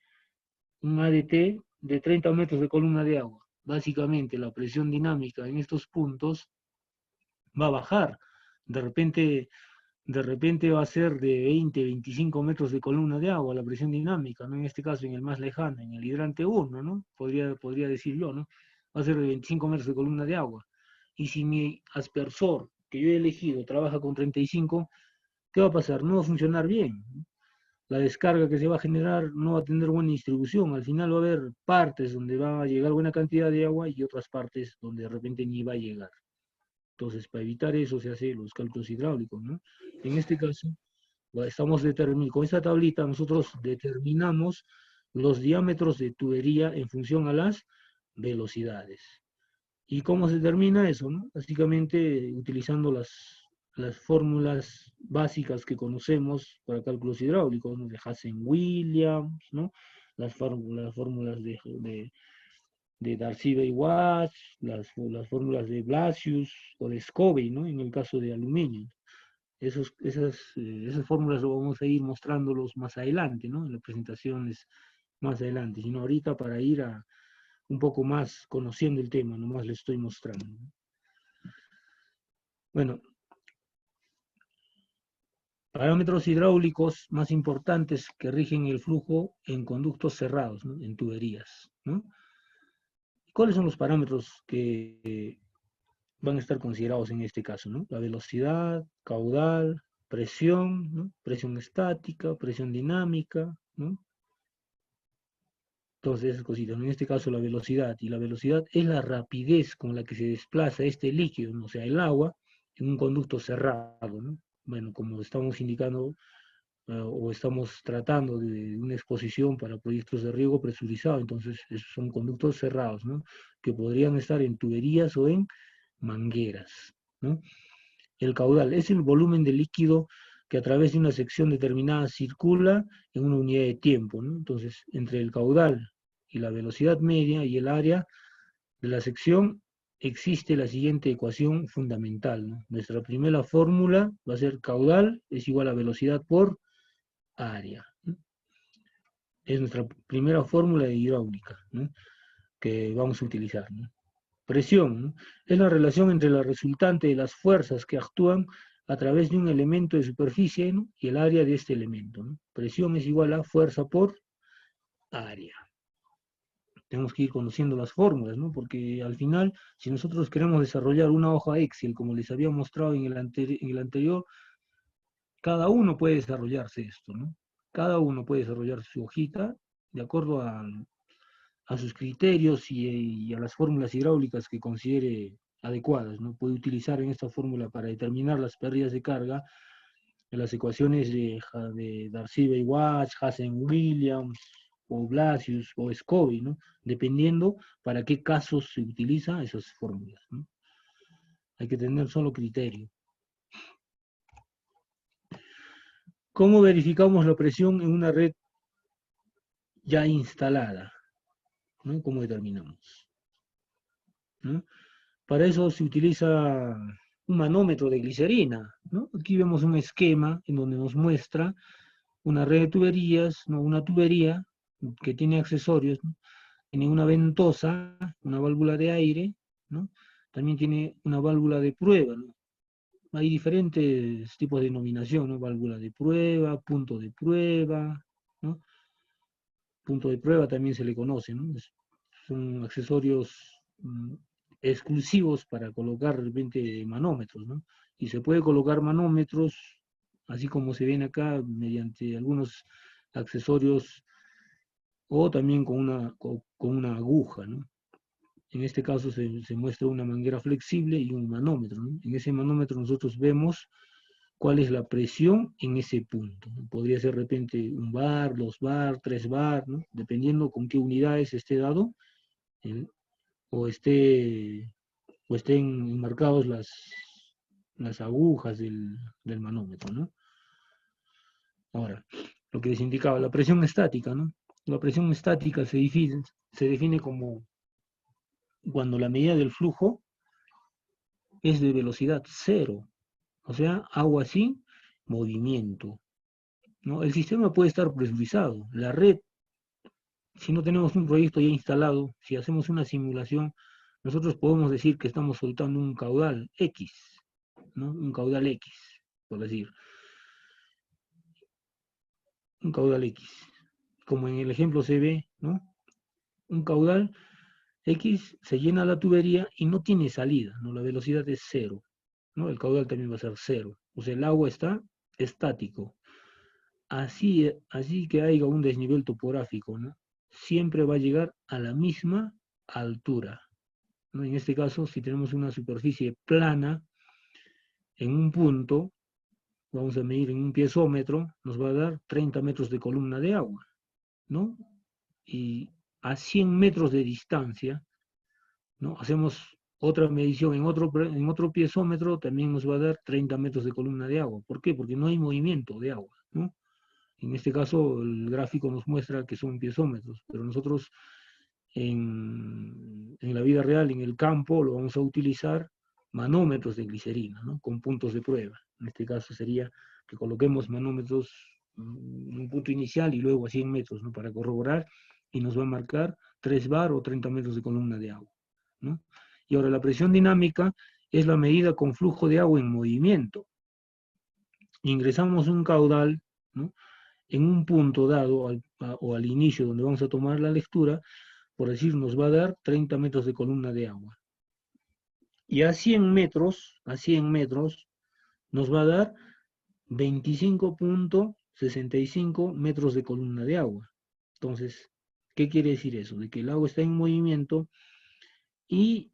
Un ADT de 30 metros de columna de agua? Básicamente la presión dinámica en estos puntos va a bajar. De repente va a ser de 20, 25 metros de columna de agua la presión dinámica, ¿no? En este caso, en el más lejano, en el hidrante 1, ¿no? Podría decir yo, ¿no? Va a ser de 25 metros de columna de agua. Y si mi aspersor que yo he elegido trabaja con 35, ¿qué va a pasar? No va a funcionar bien. La descarga que se va a generar no va a tener buena distribución. Al final va a haber partes donde va a llegar buena cantidad de agua y otras partes donde de repente ni va a llegar. Entonces, para evitar eso se hacen los cálculos hidráulicos, ¿no? En este caso, con esta tablita nosotros determinamos los diámetros de tubería en función a las velocidades. ¿Y cómo se determina eso, no? Básicamente utilizando las fórmulas básicas que conocemos para cálculos hidráulicos, ¿no? De Hazen-Williams, ¿no? Las fórmulas de Darcy-Weisbach, las fórmulas de Blasius o de Scobie, ¿no? En el caso de aluminio. Esas fórmulas lo vamos a ir mostrándolos más adelante, ¿no? En las presentaciones más adelante, sino ahorita para ir un poco más conociendo el tema, nomás le estoy mostrando. Bueno, parámetros hidráulicos más importantes que rigen el flujo en conductos cerrados, ¿no?, en tuberías, ¿no? ¿Cuáles son los parámetros que van a estar considerados en este caso, ¿no? La velocidad, caudal, presión, ¿no? Presión estática, presión dinámica, ¿no? Entonces, esas cositas, ¿no? En este caso la velocidad, y la velocidad es la rapidez con la que se desplaza este líquido, ¿no? O sea, el agua, en un conducto cerrado, ¿no? Bueno, como estamos indicando, o estamos tratando de una exposición para proyectos de riego presurizado, entonces esos son conductos cerrados, ¿no?, que podrían estar en tuberías o en mangueras, ¿no? El caudal es el volumen de líquido que a través de una sección determinada circula en una unidad de tiempo, ¿no? Entonces, entre el caudal y la velocidad media y el área de la sección existe la siguiente ecuación fundamental, ¿no? Nuestra primera fórmula va a ser caudal es igual a velocidad por área, ¿no? Es nuestra primera fórmula de hidráulica, ¿no?, que vamos a utilizar, ¿no? Presión, ¿no?, es la relación entre la resultante de las fuerzas que actúan a través de un elemento de superficie, ¿no?, y el área de este elemento, ¿no? Presión es igual a fuerza por área. Tenemos que ir conociendo las fórmulas, ¿no? Porque al final, si nosotros queremos desarrollar una hoja Excel, como les había mostrado en el anterior, cada uno puede desarrollarse esto, ¿no? Cada uno puede desarrollar su hojita de acuerdo a sus criterios y a las fórmulas hidráulicas que considere adecuadas, ¿no? Puede utilizar en esta fórmula para determinar las pérdidas de carga en las ecuaciones de Darcy-Weisbach, Hazen-Williams, o Blasius, o Scobie, ¿no? Dependiendo para qué casos se utiliza esas fórmulas, ¿no? Hay que tener solo criterio. ¿Cómo verificamos la presión en una red ya instalada, ¿no? ¿Cómo determinamos, ¿no? Para eso se utiliza un manómetro de glicerina, ¿no? Aquí vemos un esquema en donde nos muestra una red de tuberías, ¿no? Una tubería que tiene accesorios, ¿no? Tiene una ventosa, una válvula de aire, ¿no? También tiene una válvula de prueba, ¿no? Hay diferentes tipos de denominación, ¿no? Válvula de prueba, punto de prueba, ¿no? punto de prueba también se le conoce, ¿no? Son accesorios exclusivos para colocar de repente manómetros, ¿no? Y se puede colocar manómetros, así como se ven acá, mediante algunos accesorios o también con una aguja, ¿no? En este caso se muestra una manguera flexible y un manómetro, ¿no? En ese manómetro nosotros vemos cuál es la presión en ese punto, ¿no? Podría ser de repente 1 bar, 2 bar, 3 bar, ¿no? Dependiendo con qué unidades esté dado ¿eh? o, esté, o estén marcados las agujas del manómetro, ¿no? Ahora, lo que les indicaba, la presión estática, ¿no? La presión estática se define como cuando la medida del flujo es de velocidad cero, o sea, agua sin movimiento, ¿no? El sistema puede estar presurizado, la red, si no tenemos un proyecto ya instalado, si hacemos una simulación, nosotros podemos decir que estamos soltando un caudal X, ¿no? Un caudal X, por decir, un caudal X, como en el ejemplo se ve, ¿no? Un caudal X se llena la tubería y no tiene salida, ¿no? La velocidad es cero, ¿no? El caudal también va a ser cero, o sea, el agua está estático. Así que haya un desnivel topográfico, ¿no? Siempre va a llegar a la misma altura, ¿no? En este caso, si tenemos una superficie plana en un punto, vamos a medir en un piezómetro, nos va a dar 30 metros de columna de agua, ¿no? Y a 100 metros de distancia, ¿no? Hacemos otra medición en otro piezómetro, también nos va a dar 30 metros de columna de agua. ¿Por qué? Porque no hay movimiento de agua, ¿no? En este caso, el gráfico nos muestra que son piezómetros, pero nosotros en la vida real, en el campo, lo vamos a utilizar manómetros de glicerina, ¿no? Con puntos de prueba. En este caso sería que coloquemos manómetros en un punto inicial y luego a 100 metros, ¿no? Para corroborar y nos va a marcar 3 bar o 30 metros de columna de agua, ¿no? Y ahora la presión dinámica es la medida con flujo de agua en movimiento. Ingresamos un caudal, ¿no? En un punto dado o al inicio donde vamos a tomar la lectura, por decir, nos va a dar 30 metros de columna de agua. Y a 100 metros nos va a dar 25.65 metros de columna de agua. Entonces, ¿qué quiere decir eso? De que el agua está en movimiento y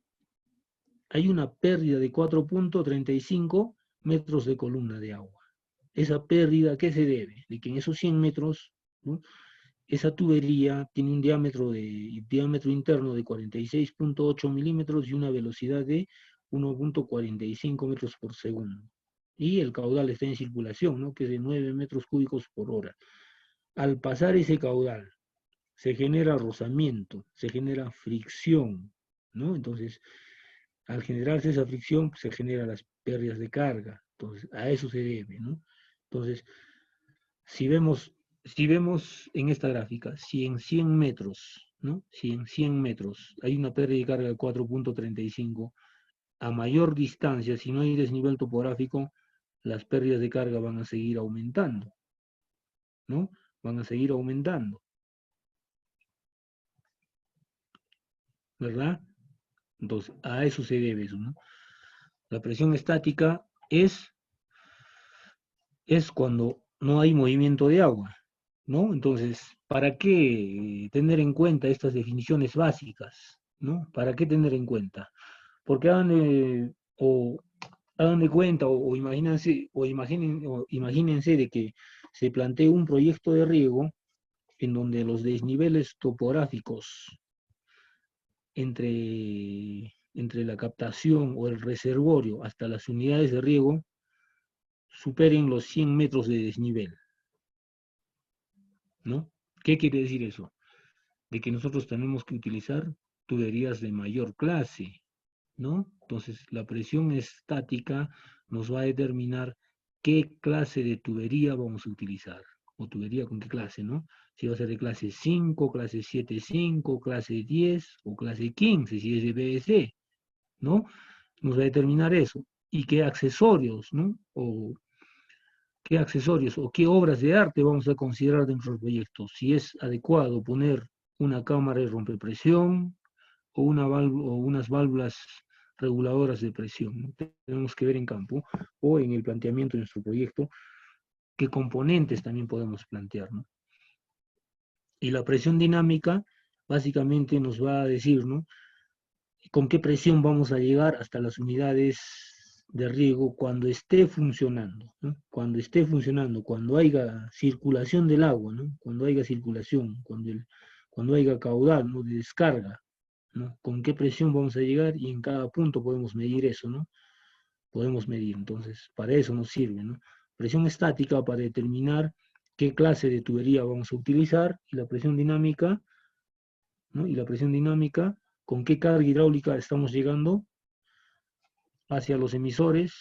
hay una pérdida de 4.35 metros de columna de agua. Esa pérdida, ¿a qué se debe? De que en esos 100 metros, ¿no? Esa tubería tiene un diámetro interno de 46.8 milímetros y una velocidad de 1.45 metros por segundo. Y el caudal está en circulación, ¿no? Que es de 9 metros cúbicos por hora. Al pasar ese caudal, se genera rozamiento, se genera fricción, ¿no? Entonces, al generarse esa fricción, se generan las pérdidas de carga. Entonces, a eso se debe, ¿no? Entonces, si vemos en esta gráfica, si en 100 metros, ¿no? Si en 100 metros hay una pérdida de carga de 4.35, a mayor distancia, si no hay desnivel topográfico, las pérdidas de carga van a seguir aumentando, ¿no? Van a seguir aumentando, ¿verdad? Entonces, a eso se debe eso, ¿no? La presión estática es cuando no hay movimiento de agua, ¿no? Entonces, ¿para qué tener en cuenta estas definiciones básicas, ¿no? ¿Para qué tener en cuenta? Porque hagan de cuenta imagínense de que se plantee un proyecto de riego en donde los desniveles topográficos entre la captación o el reservorio hasta las unidades de riego superen los 100 metros de desnivel, ¿no? ¿Qué quiere decir eso? De que nosotros tenemos que utilizar tuberías de mayor clase, ¿no? Entonces, la presión estática nos va a determinar qué clase de tubería vamos a utilizar, o tubería con qué clase, ¿no? Si va a ser de clase 5, clase 7.5, clase 10 o clase 15, si es de PVC, ¿no? Nos va a determinar eso. Y qué accesorios, ¿no? O qué accesorios o qué obras de arte vamos a considerar dentro del proyecto. Si es adecuado poner una cámara de rompepresión o, o unas válvulas reguladoras de presión, ¿no? Tenemos que ver en campo o en el planteamiento de nuestro proyecto qué componentes también podemos plantear, ¿no? Y la presión dinámica básicamente nos va a decir, ¿no?, con qué presión vamos a llegar hasta las unidades de riego cuando esté funcionando, ¿no? Cuando esté funcionando, cuando haya circulación del agua, ¿no? Cuando haya circulación, cuando haya caudal, ¿no?, de descarga, ¿no? Con qué presión vamos a llegar y en cada punto podemos medir eso, ¿no? Podemos medir, entonces, para eso nos sirve, ¿no? Presión estática para determinar qué clase de tubería vamos a utilizar y la presión dinámica, ¿no? Y la presión dinámica, con qué carga hidráulica estamos llegando hacia los emisores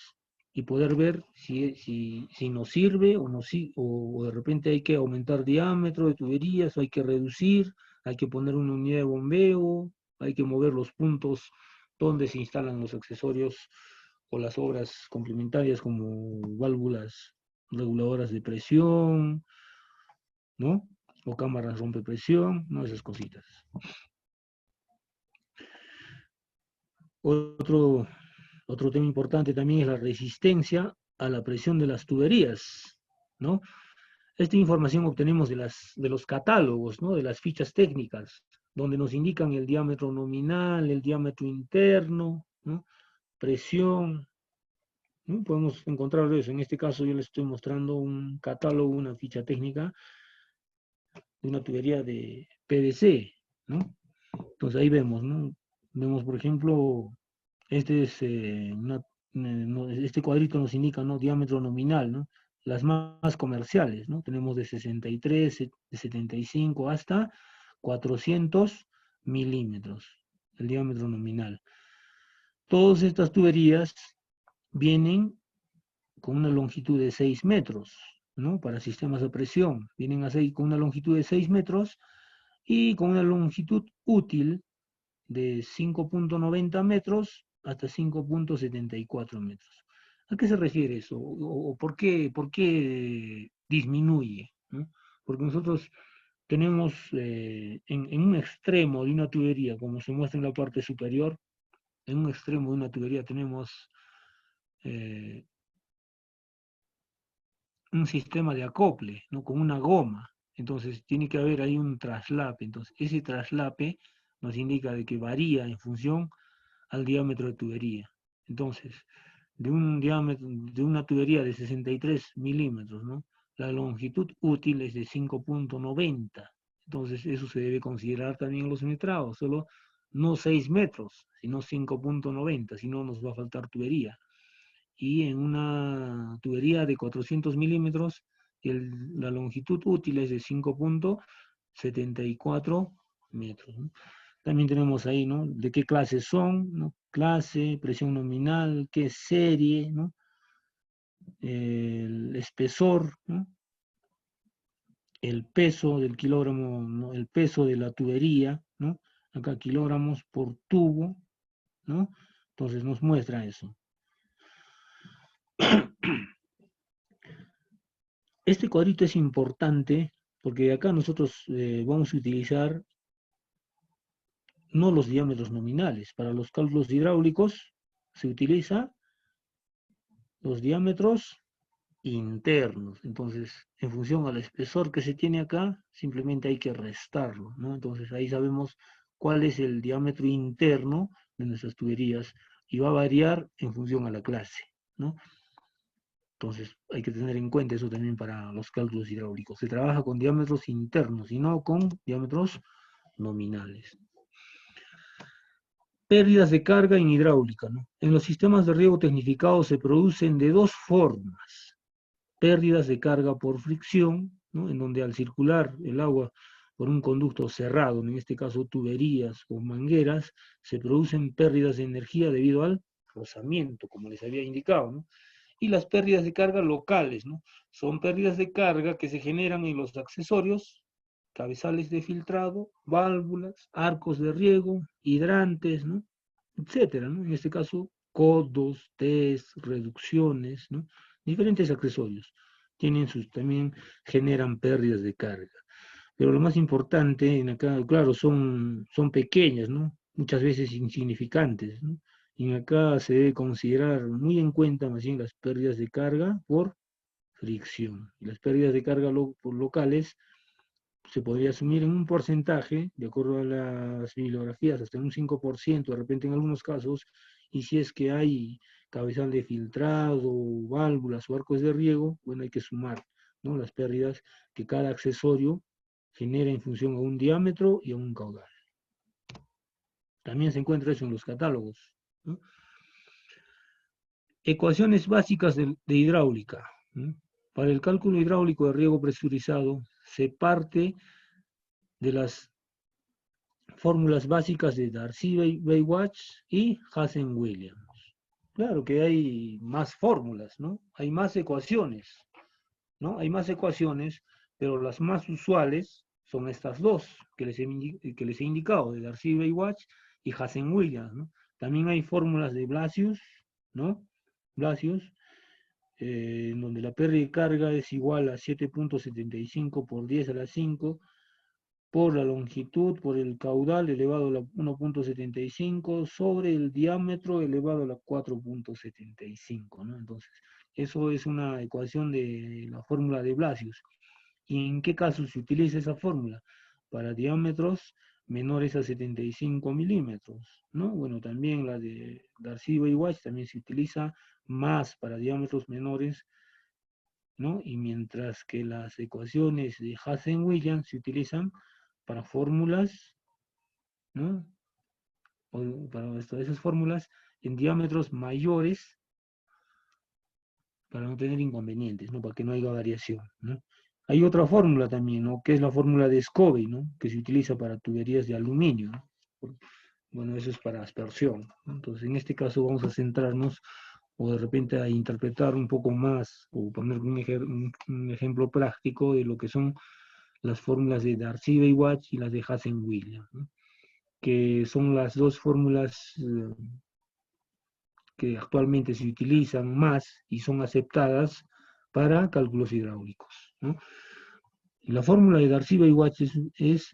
y poder ver si nos sirve o, no, o de repente hay que aumentar diámetro de tuberías, o hay que reducir, hay que poner una unidad de bombeo, hay que mover los puntos donde se instalan los accesorios o las obras complementarias como válvulas reguladoras de presión, ¿no? O cámaras rompepresión, ¿no? Esas cositas. Otro tema importante también es la resistencia a la presión de las tuberías, ¿no? Esta información obtenemos de los catálogos, ¿no?, de las fichas técnicas, donde nos indican el diámetro nominal, el diámetro interno, ¿no?, presión, ¿no? Podemos encontrar eso. En este caso yo les estoy mostrando un catálogo, una ficha técnica de una tubería de PVC, ¿no? Entonces ahí vemos, ¿no? Vemos, por ejemplo, este cuadrito nos indica, ¿no?, diámetro nominal, ¿no? Las más comerciales, ¿no? Tenemos de 63, de 75 hasta 400 milímetros, el diámetro nominal. Todas estas tuberías vienen con una longitud de 6 metros, ¿no? Para sistemas de presión, vienen con una longitud de 6 metros y con una longitud útil de 5.90 metros hasta 5.74 metros. ¿A qué se refiere eso? ¿O por qué disminuye, ¿no? Porque nosotros tenemos en un extremo de una tubería, como se muestra en la parte superior, en un extremo de una tubería tenemos eh, un sistema de acople, ¿no?, con una goma. Entonces tiene que haber ahí un traslape. Entonces ese traslape nos indica de que varía en función al diámetro de tubería. Entonces, de un diámetro, de una tubería de 63 milímetros, ¿no?, la longitud útil es de 5.90. Entonces, eso se debe considerar también en los metrados, solo no 6 metros, sino 5.90, si no nos va a faltar tubería. Y en una tubería de 400 milímetros, la longitud útil es de 5.74 metros, ¿no? También tenemos ahí, ¿no?, de qué clase son, ¿no?, clase, presión nominal, qué serie, ¿no?, el espesor, ¿no?, el peso del kilogramo, ¿no?, el peso de la tubería, ¿no?, acá kilogramos por tubo, ¿no? Entonces nos muestra eso. Este cuadrito es importante porque acá nosotros vamos a utilizar no los diámetros nominales. Para los cálculos hidráulicos se utiliza los diámetros internos. Entonces, en función al espesor que se tiene acá, simplemente hay que restarlo, ¿no? Entonces ahí sabemos cuál es el diámetro interno de nuestras tuberías y va a variar en función a la clase, ¿no? Entonces hay que tener en cuenta eso también para los cálculos hidráulicos. Se trabaja con diámetros internos y no con diámetros nominales. Pérdidas de carga en hidráulica, ¿no? En los sistemas de riego tecnificados se producen de dos formas. Pérdidas de carga por fricción, ¿no?, en donde al circular el agua por un conducto cerrado, en este caso tuberías o mangueras, se producen pérdidas de energía debido al rozamiento, como les había indicado, ¿no? Y las pérdidas de carga locales, ¿no? Son pérdidas de carga que se generan en los accesorios, cabezales de filtrado, válvulas, arcos de riego, hidrantes, ¿no?, etcétera, ¿no? En este caso, codos, test, reducciones, ¿no?, diferentes accesorios. también generan pérdidas de carga. Pero lo más importante en acá, claro, son pequeñas, ¿no? Muchas veces insignificantes, ¿no? Y en acá se debe considerar muy en cuenta más bien las pérdidas de carga por fricción. Y las pérdidas de carga por locales se podría asumir en un porcentaje, de acuerdo a las bibliografías, hasta en un 5%, de repente en algunos casos, y si es que hay cabezal de filtrado, válvulas o arcos de riego, bueno, hay que sumar, ¿no?, las pérdidas que cada accesorio genera en función a un diámetro y a un caudal. También se encuentra eso en los catálogos, ¿no? Ecuaciones básicas de hidráulica, ¿no? Para el cálculo hidráulico de riego presurizado se parte de las fórmulas básicas de Darcy-Weisbach y Hazen-Williams. Claro que hay más fórmulas, ¿no? Hay más ecuaciones, ¿no? Hay más ecuaciones, pero las más usuales son estas dos que les he indicado, de Darcy-Weisbach y Hazen-Williams, ¿no? También hay fórmulas de Blasius, ¿no? Blasius, en donde la pérdida de carga es igual a 7.75 por 10 a la 5 por la longitud, por el caudal elevado a la 1.75 sobre el diámetro elevado a la 4.75, ¿no? Entonces, eso es una ecuación de la fórmula de Blasius. ¿Y en qué caso se utiliza esa fórmula? Para diámetros menores a 75 milímetros, ¿no? Bueno, también la de Darcy-Weisbach también se utiliza más para diámetros menores, ¿no? Y mientras que las ecuaciones de Hazen-Williams se utilizan para fórmulas, ¿no? O para esas fórmulas en diámetros mayores para no tener inconvenientes, ¿no? Para que no haya variación, ¿no? Hay otra fórmula también, ¿no?, que es la fórmula de Scobie, ¿no?, que se utiliza para tuberías de aluminio, ¿no? Bueno, eso es para aspersión, ¿no? Entonces, en este caso vamos a centrarnos o de repente a interpretar un poco más o poner un ejemplo práctico de lo que son las fórmulas de Darcy-Weisbach y las de Hazen-Williams, ¿no?, que son las dos fórmulas que actualmente se utilizan más y son aceptadas para cálculos hidráulicos, ¿no? La fórmula de Darcy-Weisbach es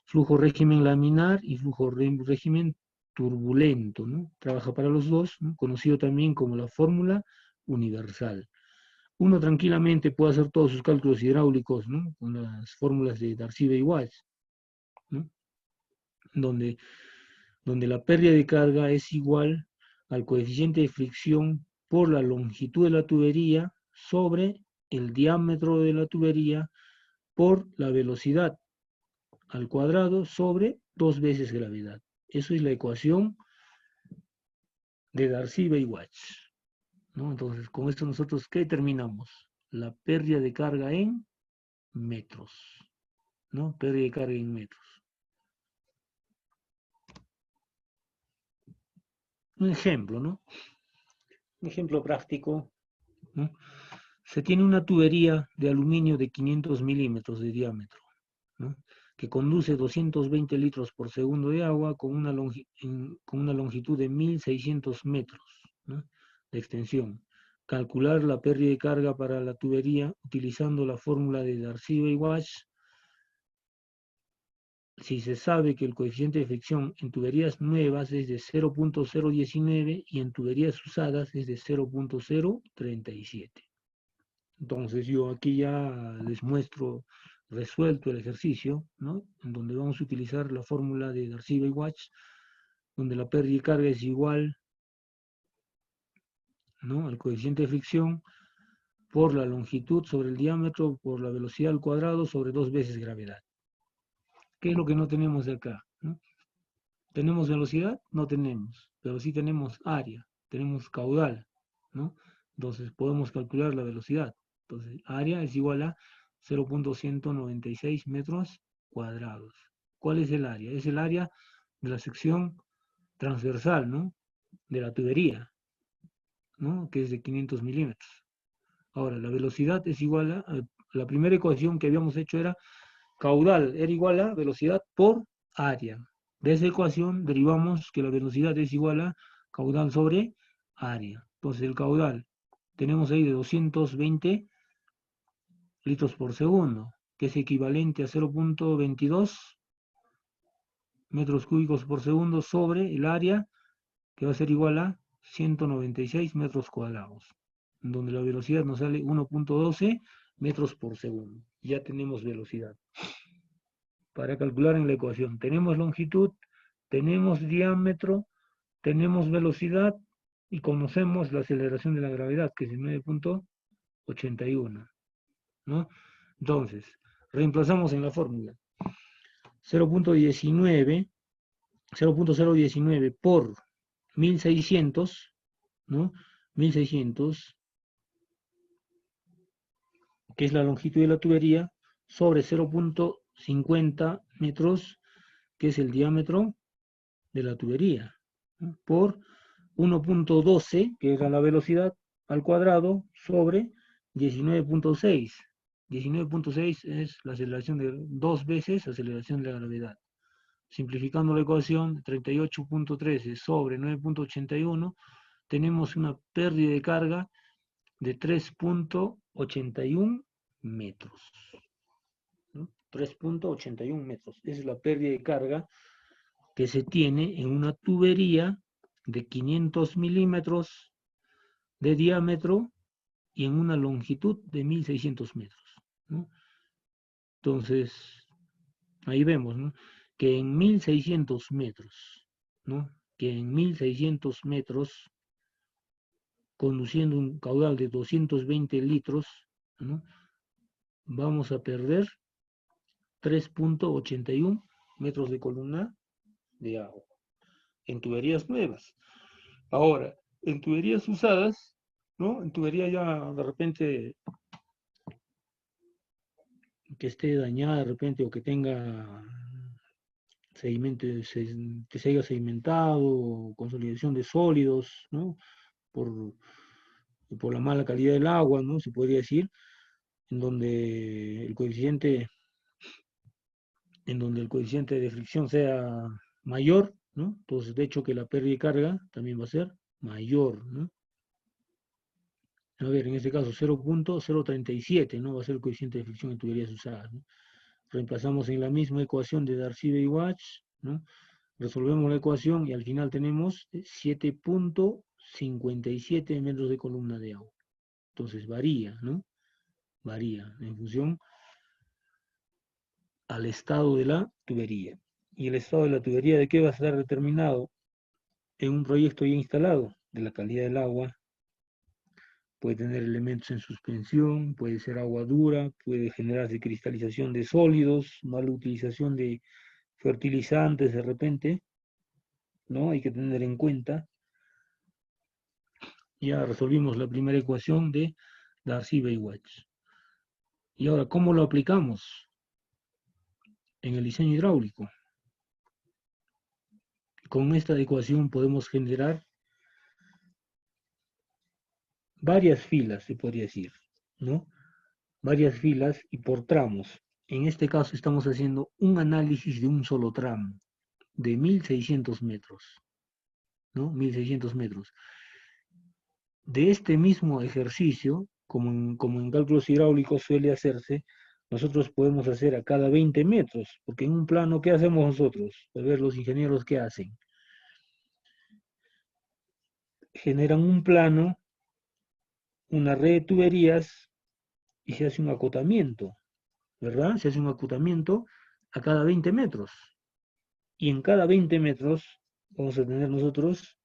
flujo régimen laminar y flujo régimen turbulento, ¿no? Trabaja para los dos, ¿no?, conocido también como la fórmula universal. Uno tranquilamente puede hacer todos sus cálculos hidráulicos, ¿no?, con las fórmulas de Darcy-Weisbach, ¿no?, donde la pérdida de carga es igual al coeficiente de fricción por la longitud de la tubería sobre el diámetro de la tubería por la velocidad al cuadrado sobre 2 veces gravedad. Eso es la ecuación de Darcy-Weisbach, ¿no? Entonces, con esto nosotros, ¿qué determinamos? La pérdida de carga en metros, ¿no? Pérdida de carga en metros. Un ejemplo, ¿no? Un ejemplo práctico, ¿no? Se tiene una tubería de aluminio de 500 milímetros de diámetro, ¿no?, que conduce 220 litros por segundo de agua con una longitud de 1.600 metros, ¿no?, de extensión. Calcular la pérdida de carga para la tubería utilizando la fórmula de Darcy-Weisbach. Si se sabe que el coeficiente de fricción en tuberías nuevas es de 0.019 y en tuberías usadas es de 0.037. Entonces yo aquí ya les muestro resuelto el ejercicio, ¿no?, en donde vamos a utilizar la fórmula de Darcy-Weisbach, donde la pérdida de carga es igual, ¿no?, al coeficiente de fricción por la longitud sobre el diámetro por la velocidad al cuadrado sobre 2 veces gravedad. ¿Qué es lo que no tenemos de acá, ¿no? ¿Tenemos velocidad? No tenemos, pero sí tenemos área, tenemos caudal, ¿no? Entonces podemos calcular la velocidad. Entonces, área es igual a 0.196 metros cuadrados. ¿Cuál es el área? Es el área de la sección transversal, ¿no?, de la tubería, ¿no?, que es de 500 milímetros. Ahora, la velocidad es igual a, la primera ecuación que habíamos hecho era caudal, era igual a velocidad por área. De esa ecuación derivamos que la velocidad es igual a caudal sobre área. Entonces el caudal tenemos ahí de 220 litros por segundo, que es equivalente a 0.22 metros cúbicos por segundo sobre el área, que va a ser igual a 196 metros cuadrados, donde la velocidad nos sale 1.12 metros por segundo. Ya tenemos velocidad. Para calcular en la ecuación, tenemos longitud, tenemos diámetro, tenemos velocidad y conocemos la aceleración de la gravedad, que es el 9.81, ¿no? Entonces, reemplazamos en la fórmula 0.19 por 1600, ¿no? 1600, que es la longitud de la tubería, sobre 0.50 metros, que es el diámetro de la tubería, ¿no? Por 1.12, que era la velocidad al cuadrado, sobre 19.6. 19.6 es la aceleración de 2 veces la aceleración de la gravedad. Simplificando la ecuación, 38.13 sobre 9.81, tenemos una pérdida de carga de 3.81 metros. ¿No? 3.81 metros. Esa es la pérdida de carga que se tiene en una tubería de 500 milímetros de diámetro y en una longitud de 1600 metros, ¿no? Entonces, ahí vemos, ¿no?, que en 1600 metros, ¿no?, que en 1600 metros, conduciendo un caudal de 220 litros, ¿no?, vamos a perder 3.81 metros de columna de agua en tuberías nuevas. Ahora, en tuberías usadas, ¿no?, en tubería ya de repente que esté dañada de repente o que tenga sedimento, que se haya sedimentado, consolidación de sólidos, ¿no?, por la mala calidad del agua, ¿no?, se podría decir, en donde el coeficiente de fricción sea mayor, ¿no? Entonces, de hecho, que la pérdida de carga también va a ser mayor, ¿no? A ver, en este caso 0.037, ¿no?, va a ser el coeficiente de fricción en tuberías usadas, ¿no? Reemplazamos en la misma ecuación de Darcy-Weisbach, ¿no?, resolvemos la ecuación y al final tenemos 7.57 metros de columna de agua. Entonces varía, ¿no? Varía en función al estado de la tubería. ¿Y el estado de la tubería de qué va a estar determinado? En un proyecto ya instalado, de la calidad del agua. Puede tener elementos en suspensión, puede ser agua dura, puede generarse cristalización de sólidos, mala utilización de fertilizantes de repente, ¿no? Hay que tener en cuenta. Ya resolvimos la primera ecuación de Darcy-Weisbach. Y ahora, ¿cómo lo aplicamos en el diseño hidráulico? Con esta ecuación podemos generar varias filas, se podría decir, ¿no? Varias filas y por tramos. En este caso estamos haciendo un análisis de un solo tramo, de 1600 metros, ¿no? 1600 metros. De este mismo ejercicio, como en cálculos hidráulicos suele hacerse, nosotros podemos hacer a cada 20 metros, porque en un plano, ¿qué hacemos nosotros? A ver, los ingenieros, ¿qué hacen? Generan un plano, una red de tuberías, y se hace un acotamiento, ¿verdad? Se hace un acotamiento a cada 20 metros. Y en cada 20 metros vamos a tener nosotros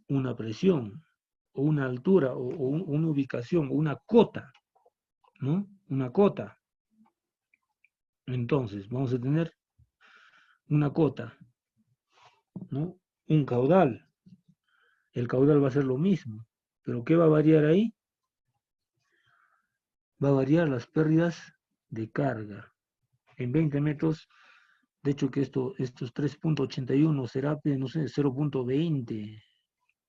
una presión, o una altura, o una ubicación, o una cota, ¿no? Una cota. Entonces, vamos a tener una cota, ¿no? Un caudal. El caudal va a ser lo mismo. ¿Pero qué va a variar ahí? Va a variar las pérdidas de carga. En 20 metros, de hecho que estos 3.81 será, no sé, 0.20,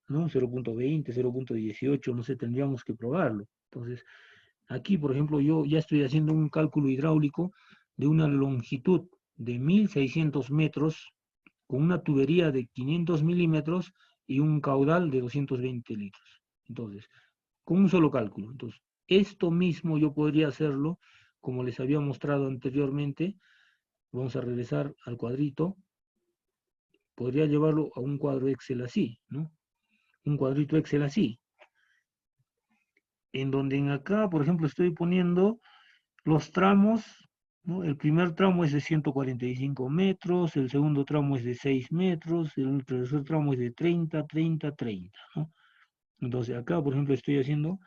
¿no? 0.20, 0.18, no sé, tendríamos que probarlo. Entonces, aquí, por ejemplo, yo ya estoy haciendo un cálculo hidráulico de una longitud de 1600 metros con una tubería de 500 milímetros y un caudal de 220 litros. Entonces, con un solo cálculo. Entonces, Esto mismo yo podría hacerlo, como les había mostrado anteriormente. Vamos a regresar al cuadrito. Podría llevarlo a un cuadro Excel así, ¿no? Un cuadrito Excel así. En donde en acá, por ejemplo, estoy poniendo los tramos, ¿no? El primer tramo es de 145 metros, el segundo tramo es de 6 metros, el tercer tramo es de 30, 30, 30, ¿no? Entonces acá, por ejemplo, estoy haciendo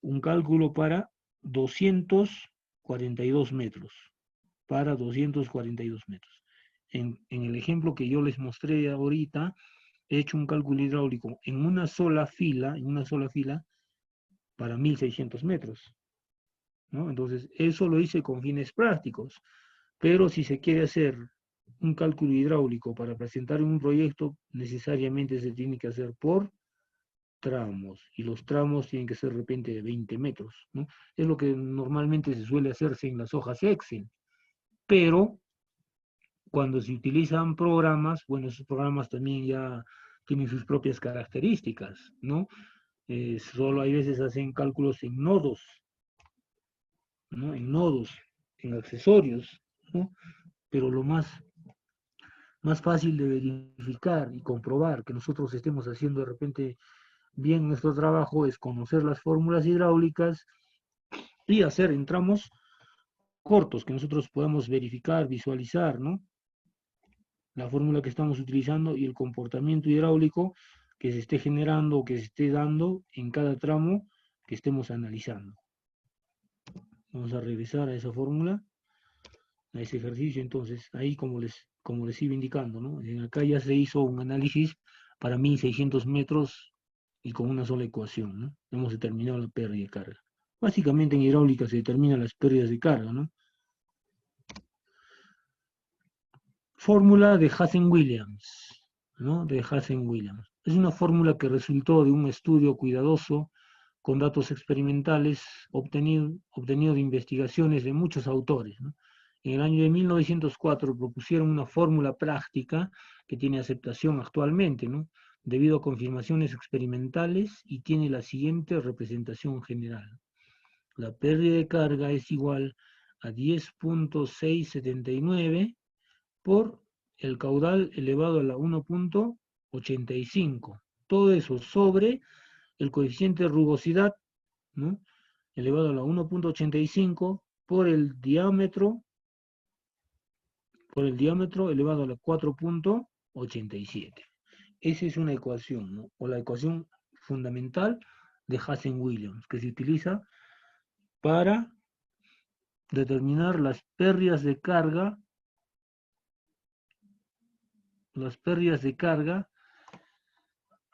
un cálculo para 242 metros, para 242 metros. En el ejemplo que yo les mostré ahorita, he hecho un cálculo hidráulico en una sola fila, para 1600 metros, ¿no? Entonces, eso lo hice con fines prácticos, pero si se quiere hacer un cálculo hidráulico para presentar un proyecto, necesariamente se tiene que hacer por tramos, y los tramos tienen que ser de repente de 20 metros, ¿no? Es lo que normalmente se suele hacerse en las hojas Excel, pero cuando se utilizan programas, bueno, esos programas también ya tienen sus propias características, ¿no? Solo hay veces hacen cálculos en nodos, ¿no? En nodos, en accesorios, ¿no? Pero lo más fácil de verificar y comprobar que nosotros estemos haciendo de repente bien nuestro trabajo es conocer las fórmulas hidráulicas y hacer en tramos cortos que nosotros podamos verificar, visualizar, ¿no? La fórmula que estamos utilizando y el comportamiento hidráulico que se esté generando o que se esté dando en cada tramo que estemos analizando. Vamos a regresar a esa fórmula, a ese ejercicio. Entonces, ahí como les iba indicando, ¿no? Acá ya se hizo un análisis para 1600 metros y con una sola ecuación, ¿no? Hemos determinado la pérdida de carga. Básicamente en hidráulica se determinan las pérdidas de carga, ¿no? Fórmula de Hazen-Williams, ¿no? De Hazen-Williams. Es una fórmula que resultó de un estudio cuidadoso con datos experimentales obtenido de investigaciones de muchos autores, ¿no? En el año de 1904 propusieron una fórmula práctica que tiene aceptación actualmente, ¿no? Debido a confirmaciones experimentales, y tiene la siguiente representación general. La pérdida de carga es igual a 10.679 por el caudal elevado a la 1.85. Todo eso sobre el coeficiente de rugosidad, ¿no? Elevado a la 1.85 por el diámetro elevado a la 4.87. Esa es una ecuación, ¿no? O la ecuación fundamental de Hazen-Williams, que se utiliza para determinar las pérdidas de carga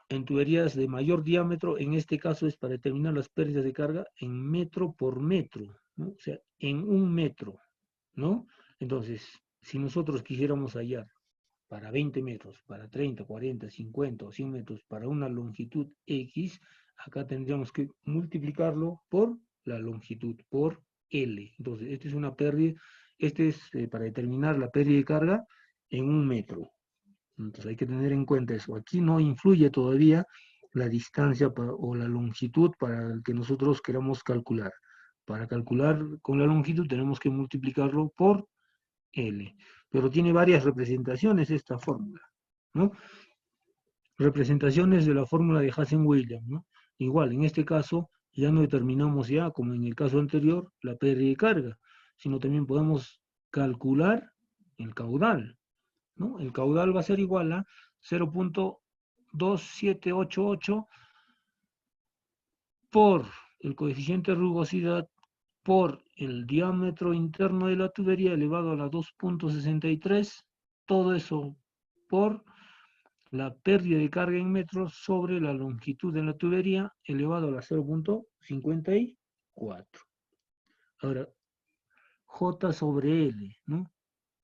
en tuberías de mayor diámetro. En este caso es para determinar las pérdidas de carga en metro por metro, ¿no? O sea, en un metro, ¿no? Entonces, si nosotros quisiéramos hallar para 20 metros, para 30, 40, 50 o 100 metros, para una longitud X, acá tendríamos que multiplicarlo por la longitud, por L. Entonces, esta es una pérdida, para determinar la pérdida de carga en un metro. Entonces hay que tener en cuenta eso. Aquí no influye todavía la distancia o la longitud para el que nosotros queramos calcular. Para calcular con la longitud tenemos que multiplicarlo por L. Pero tiene varias representaciones esta fórmula, ¿no? Representaciones de la fórmula de Hazen-Williams, ¿no? Igual, en este caso ya no determinamos ya, como en el caso anterior, la pérdida de carga, sino también podemos calcular el caudal, ¿no? El caudal va a ser igual a 0.2788 por el coeficiente de rugosidad por el diámetro interno de la tubería elevado a la 2.63, todo eso por la pérdida de carga en metros sobre la longitud de la tubería elevado a la 0.54. Ahora, J sobre L, ¿no?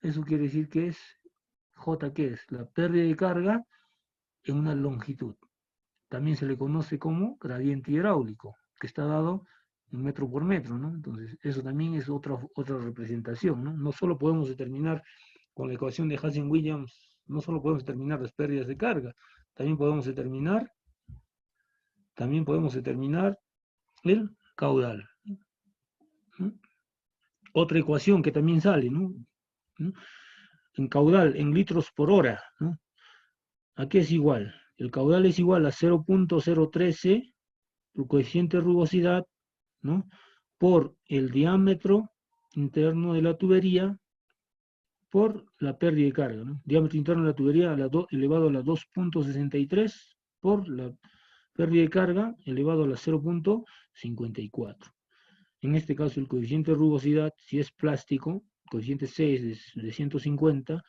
Eso quiere decir que es, J, ¿qué es? La pérdida de carga en una longitud. También se le conoce como gradiente hidráulico, que está dado en metro por metro, ¿no? Entonces, eso también es otra representación, ¿no? No solo podemos determinar con la ecuación de Hazen-Williams, no solo podemos determinar las pérdidas de carga, también podemos determinar el caudal. ¿no? Otra ecuación que también sale, ¿no? En caudal, en litros por hora, ¿no? Aquí es igual. El caudal es igual a 0.013, el coeficiente de rugosidad, ¿no? Por el diámetro interno de la tubería por la pérdida de carga, ¿no? Diámetro interno de la tubería elevado a la 2.63 por la pérdida de carga elevado a la 0.54. En este caso el coeficiente de rugosidad, si es plástico, coeficiente 6 de 150,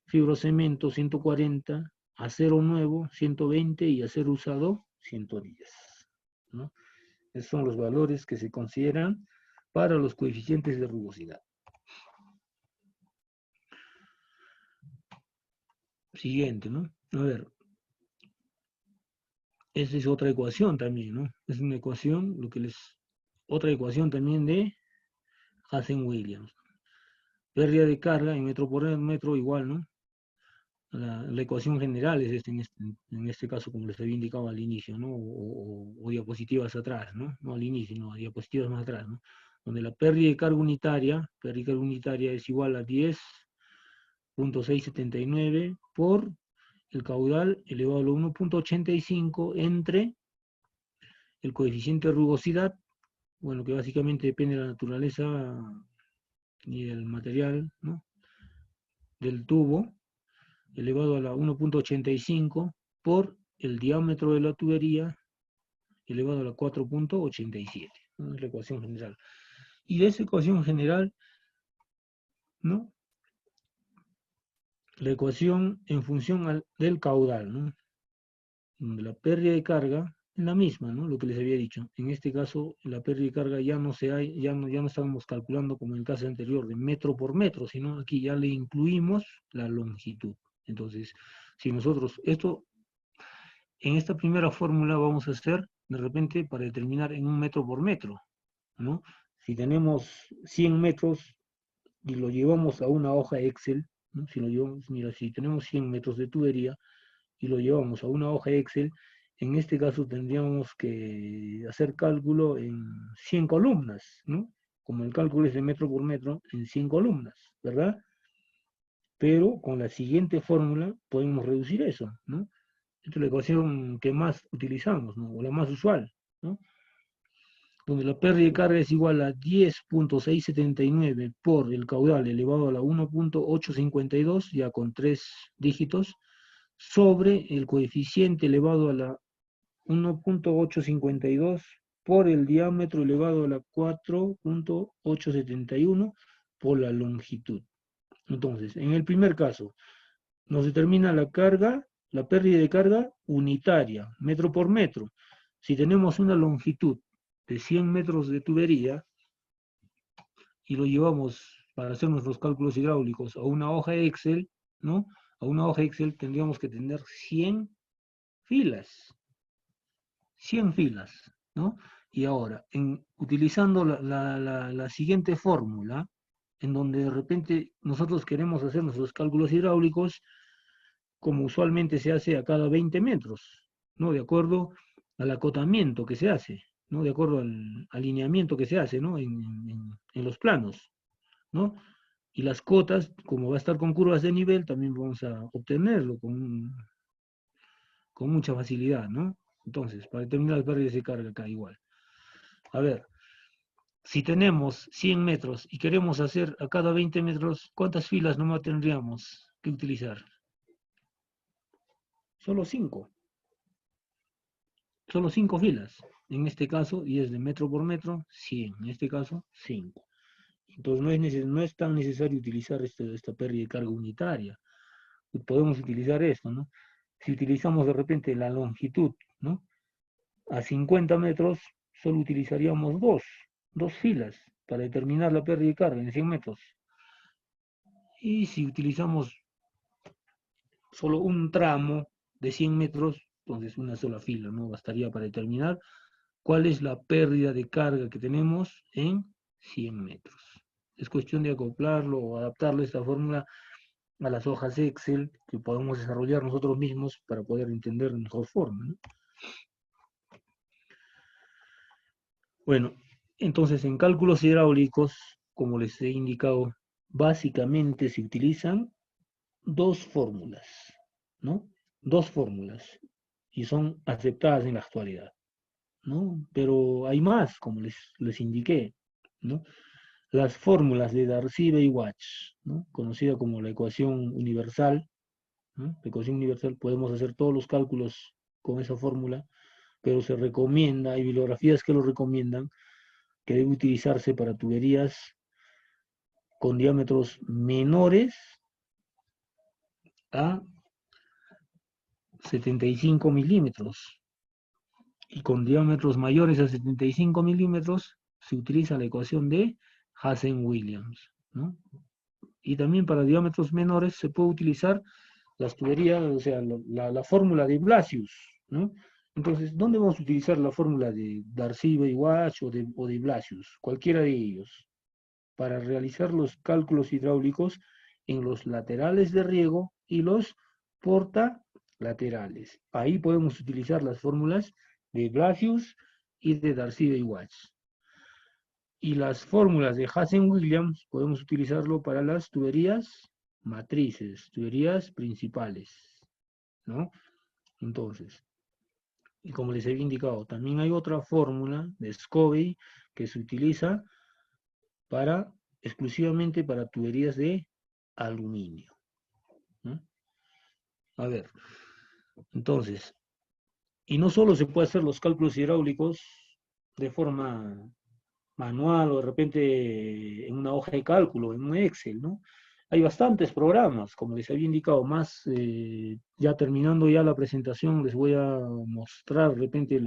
fibrocemento 140, acero nuevo 120 y acero usado 110, ¿no? Esos son los valores que se consideran para los coeficientes de rugosidad. Siguiente, ¿no? A ver, esa es otra ecuación también, ¿no? Es una ecuación, otra ecuación también de Hazen-Williams. Pérdida de carga en metro por metro igual, ¿no? La ecuación general es en este caso, como les había indicado al inicio, ¿no? O diapositivas atrás, ¿no? No al inicio, no, diapositivas más atrás, ¿no? Donde la pérdida de carga unitaria es igual a 10.679 por el caudal elevado a 1.85 entre el coeficiente de rugosidad, bueno, que básicamente depende de la naturaleza y del material, ¿no? Del tubo, elevado a la 1.85 por el diámetro de la tubería, elevado a la 4.87, ¿no? Es la ecuación general. Y de esa ecuación general, ¿no? La ecuación en función del caudal, ¿no? La pérdida de carga es la misma, ¿no? Lo que les había dicho. En este caso, la pérdida de carga ya no estamos calculando como en el caso anterior de metro por metro, sino aquí ya le incluimos la longitud. Entonces, si nosotros en esta primera fórmula vamos a hacer, de repente, para determinar en un metro por metro, ¿no? Si tenemos 100 metros y lo llevamos a una hoja Excel, ¿no? Si tenemos 100 metros de tubería y lo llevamos a una hoja Excel, en este caso tendríamos que hacer cálculo en 100 columnas, ¿no? Como el cálculo es de metro por metro, en 100 columnas, ¿verdad? Pero con la siguiente fórmula podemos reducir eso, ¿no? Esta es la ecuación que más utilizamos, ¿no? O la más usual, ¿no? Donde la pérdida de carga es igual a 10.679 por el caudal elevado a la 1.852, ya con 3 dígitos, sobre el coeficiente elevado a la 1.852 por el diámetro elevado a la 4.871 por la longitud. Entonces, en el primer caso, nos determina la carga, la pérdida de carga unitaria, metro por metro. Si tenemos una longitud de 100 metros de tubería y lo llevamos para hacer nuestros cálculos hidráulicos a una hoja Excel, ¿no? A una hoja Excel tendríamos que tener 100 filas. 100 filas, ¿no? Y ahora, utilizando la siguiente fórmula, en donde de repente nosotros queremos hacer nuestros cálculos hidráulicos, como usualmente se hace a cada 20 metros, ¿no? De acuerdo al acotamiento que se hace, ¿no? De acuerdo al alineamiento que se hace, ¿no? En los planos, ¿no? Y las cotas, como va a estar con curvas de nivel, también vamos a obtenerlo con mucha facilidad, ¿no? Entonces, para determinar las pérdidas de carga acá igual. A ver, si tenemos 100 metros y queremos hacer a cada 20 metros, ¿cuántas filas nomás tendríamos que utilizar? Solo 5. Solo 5 filas. En este caso, y es de metro por metro, 100. En este caso, 5. Entonces no es tan necesario utilizar esta pérdida de carga unitaria. Podemos utilizar esto, ¿no? Si utilizamos de repente la longitud, ¿no? A 50 metros, solo utilizaríamos dos filas para determinar la pérdida de carga en 100 metros. Y si utilizamos solo un tramo de 100 metros, entonces una sola fila, ¿no? Bastaría para determinar cuál es la pérdida de carga que tenemos en 100 metros. Es cuestión de acoplarlo o adaptarlo a esta fórmula a las hojas Excel que podemos desarrollar nosotros mismos para poder entender de mejor forma, ¿no? Bueno, Entonces, en cálculos hidráulicos, como les he indicado, básicamente se utilizan dos fórmulas, ¿no? Dos fórmulas, y son aceptadas en la actualidad, ¿no? Pero hay más, como les indiqué, ¿no? Las fórmulas de Darcy-Weisbach, ¿no? Conocida como la ecuación universal, ¿no? La ecuación universal, podemos hacer todos los cálculos con esa fórmula, pero se recomienda, hay bibliografías que lo recomiendan, que debe utilizarse para tuberías con diámetros menores a 75 milímetros, y con diámetros mayores a 75 milímetros se utiliza la ecuación de Hazen-Williams, ¿no? Y también para diámetros menores se puede utilizar las tuberías, o sea, la fórmula de Blasius, ¿no? Entonces, ¿dónde vamos a utilizar la fórmula de Darcy-Weisbach o de Blasius? Cualquiera de ellos, para realizar los cálculos hidráulicos en los laterales de riego y los portalaterales. Ahí podemos utilizar las fórmulas de Blasius y de Darcy-Weisbach. Y las fórmulas de Hazen-Williams podemos utilizarlo para las tuberías matrices, tuberías principales, ¿no? Entonces, y como les había indicado, también hay otra fórmula de Scobey que se utiliza para exclusivamente para tuberías de aluminio, ¿no? A ver, entonces, y no solo se puede hacer los cálculos hidráulicos de forma manual o de repente en una hoja de cálculo, en un Excel, ¿no? Hay bastantes programas, como les había indicado, más ya terminando ya la presentación, les voy a mostrar de repente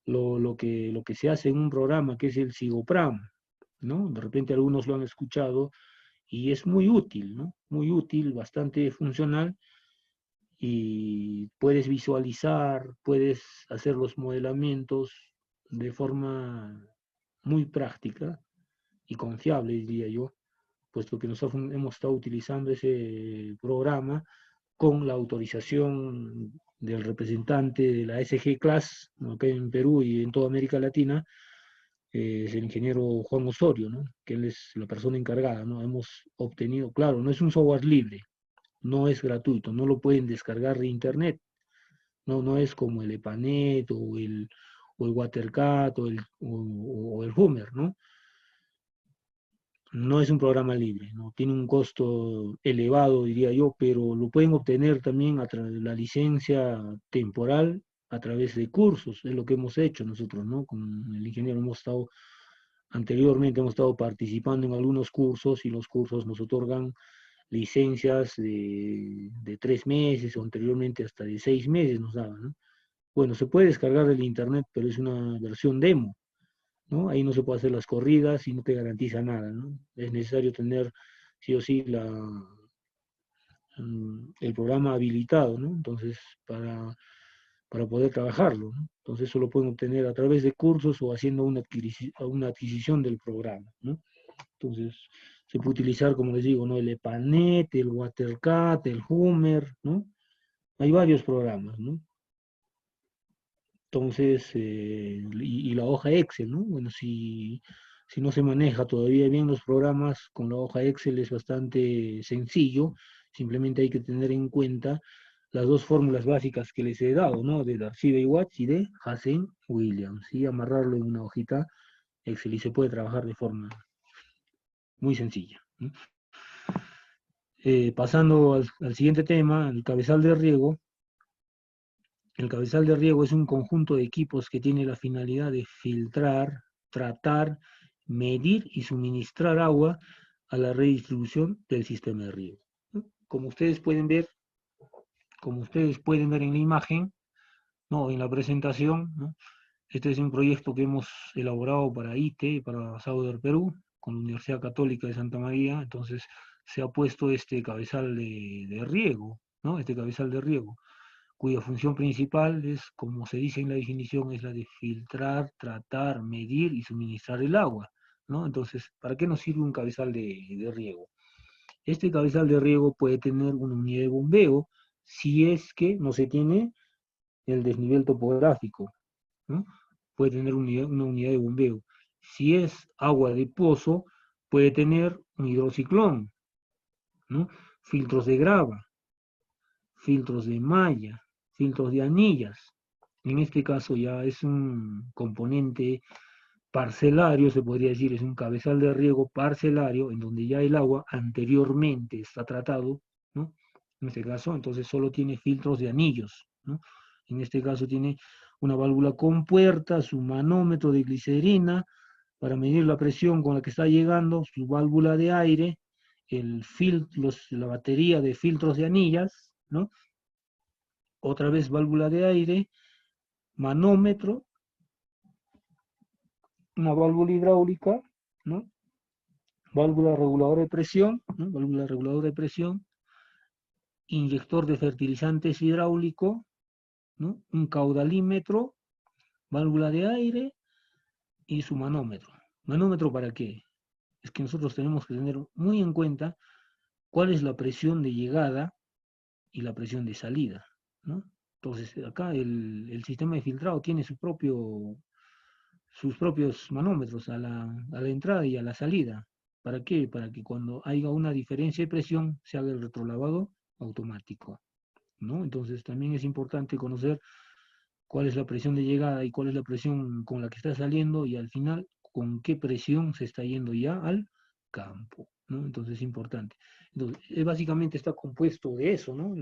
lo que se hace en un programa que es el Sigopram, ¿no? De repente algunos lo han escuchado y es muy útil, ¿no? Muy útil, bastante funcional, y puedes visualizar, puedes hacer los modelamientos de forma muy práctica y confiable, diría yo, puesto que nosotros hemos estado utilizando ese programa con la autorización del representante de la SG Class, ¿no? Acá en Perú y en toda América Latina, es el ingeniero Juan Osorio, ¿no? Que él es la persona encargada, ¿no? Hemos obtenido, claro, no es un software libre, no es gratuito, no lo pueden descargar de internet, no es como el EPANET o el WaterCat o el Hummer, ¿no? No es un programa libre, ¿no? Tiene un costo elevado, diría yo, pero lo pueden obtener también a través de la licencia temporal, a través de cursos, es lo que hemos hecho nosotros, ¿no? Con el ingeniero anteriormente hemos estado participando en algunos cursos, y los cursos nos otorgan licencias de 3 meses, o anteriormente hasta de 6 meses nos daban, ¿no? Bueno, se puede descargar del internet, pero es una versión demo, ¿no? Ahí no se puede hacer las corridas y no te garantiza nada, ¿no? Es necesario tener sí o sí el programa habilitado, ¿no? Entonces, para poder trabajarlo, ¿no? Entonces, eso lo pueden obtener a través de cursos o haciendo una adquisición del programa, ¿no? Entonces, se puede utilizar, como les digo, ¿no? El EPANET, el WaterCat, el Hummer, ¿no? Hay varios programas, ¿no? Entonces, y la hoja Excel, ¿no? Bueno, si no se maneja todavía bien los programas, con la hoja Excel es bastante sencillo, simplemente hay que tener en cuenta las dos fórmulas básicas que les he dado, ¿no? De Darcy-Weisbach y de Hazen-Williams, y amarrarlo en una hojita Excel, y se puede trabajar de forma muy sencilla, ¿no? Pasando al siguiente tema, el cabezal de riego. El cabezal de riego es un conjunto de equipos que tiene la finalidad de filtrar, tratar, medir y suministrar agua a la redistribución del sistema de riego, ¿no? Como ustedes pueden ver en la imagen, ¿no? En la presentación, ¿no? Este es un proyecto que hemos elaborado para ITE, para Sauder Perú, con la Universidad Católica de Santa María. Entonces se ha puesto este cabezal de riego, ¿no? Este cabezal de riego, cuya función principal es, como se dice en la definición, es la de filtrar, tratar, medir y suministrar el agua, ¿no? Entonces, ¿para qué nos sirve un cabezal de riego? Este cabezal de riego puede tener una unidad de bombeo si es que no se tiene el desnivel topográfico, ¿no? Puede tener una unidad de bombeo. Si es agua de pozo, puede tener un hidrociclón, ¿no? Filtros de grava, filtros de malla, filtros de anillas. En este caso ya es un componente parcelario, se podría decir, es un cabezal de riego parcelario en donde ya el agua anteriormente está tratado, ¿no? En este caso, entonces solo tiene filtros de anillos, ¿no? En este caso tiene una válvula compuerta, su manómetro de glicerina para medir la presión con la que está llegando, su válvula de aire, la batería de filtros de anillas, ¿no? Otra vez válvula de aire, manómetro, una válvula hidráulica, ¿no? Válvula reguladora de presión, ¿no? Válvula reguladora de presión, inyector de fertilizantes hidráulico, ¿no? Un caudalímetro, válvula de aire y su manómetro. ¿Manómetro para qué? Es que nosotros tenemos que tener muy en cuenta cuál es la presión de llegada y la presión de salida, ¿no? Entonces, acá el sistema de filtrado tiene sus propios manómetros a la entrada y a la salida. ¿Para qué? Para que cuando haya una diferencia de presión se haga el retrolavado automático, ¿no? Entonces también es importante conocer cuál es la presión de llegada y cuál es la presión con la que está saliendo y al final con qué presión se está yendo ya al campo, ¿no? Entonces es importante. Entonces, básicamente está compuesto de eso, ¿no?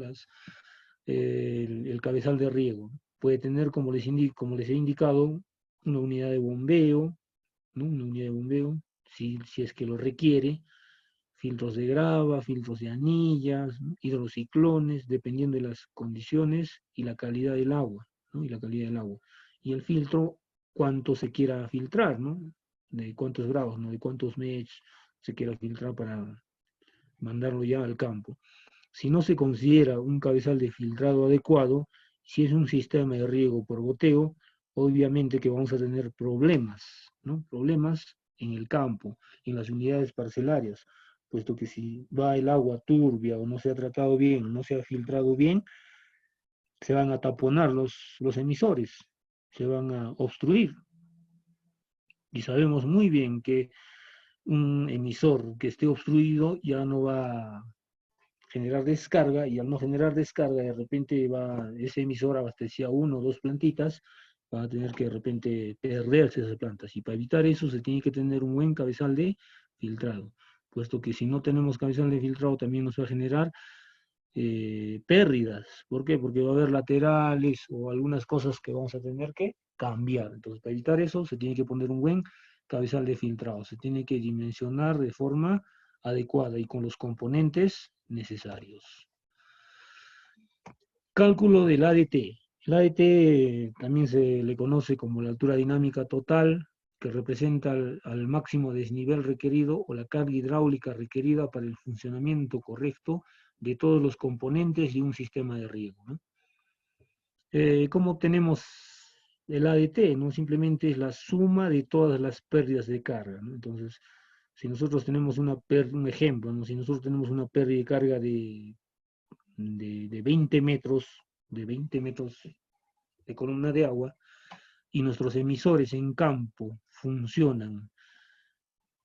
El cabezal de riego. Puede tener, como les he indicado, una unidad de bombeo, ¿no? Una unidad de bombeo, si es que lo requiere, filtros de grava, filtros de anillas, ¿no? Hidrociclones, dependiendo de las condiciones y la calidad del agua, ¿no? Y la calidad del agua. Y el filtro, cuánto se quiera filtrar, ¿no? De cuántos grados, ¿no? De cuántos mesh se quiera filtrar para mandarlo ya al campo. Si no se considera un cabezal de filtrado adecuado, si es un sistema de riego por goteo, obviamente que vamos a tener problemas, ¿no? Problemas en el campo, en las unidades parcelarias, puesto que si va el agua turbia o no se ha tratado bien, no se ha filtrado bien, se van a taponar los emisores, se van a obstruir. Y sabemos muy bien que un emisor que esté obstruido ya no va a generar descarga y al no generar descarga de repente ese emisor abastecía uno o dos plantitas, va a tener que de repente perderse esas plantas y para evitar eso se tiene que tener un buen cabezal de filtrado, puesto que si no tenemos cabezal de filtrado también nos va a generar pérdidas. ¿Por qué? Porque va a haber laterales o algunas cosas que vamos a tener que cambiar. Entonces, para evitar eso, se tiene que poner un buen cabezal de filtrado. Se tiene que dimensionar de forma adecuada y con los componentes necesarios. Cálculo del ADT. El ADT también se le conoce como la altura dinámica total, que representa al máximo desnivel requerido o la carga hidráulica requerida para el funcionamiento correcto de todos los componentes de un sistema de riego, ¿no? ¿Cómo obtenemos el ADT? ¿No? Simplemente es la suma de todas las pérdidas de carga, ¿no? Entonces, si nosotros tenemos un ejemplo, ¿no? Si nosotros tenemos una pérdida de carga de 20 metros, de 20 metros de columna de agua, y nuestros emisores en campo funcionan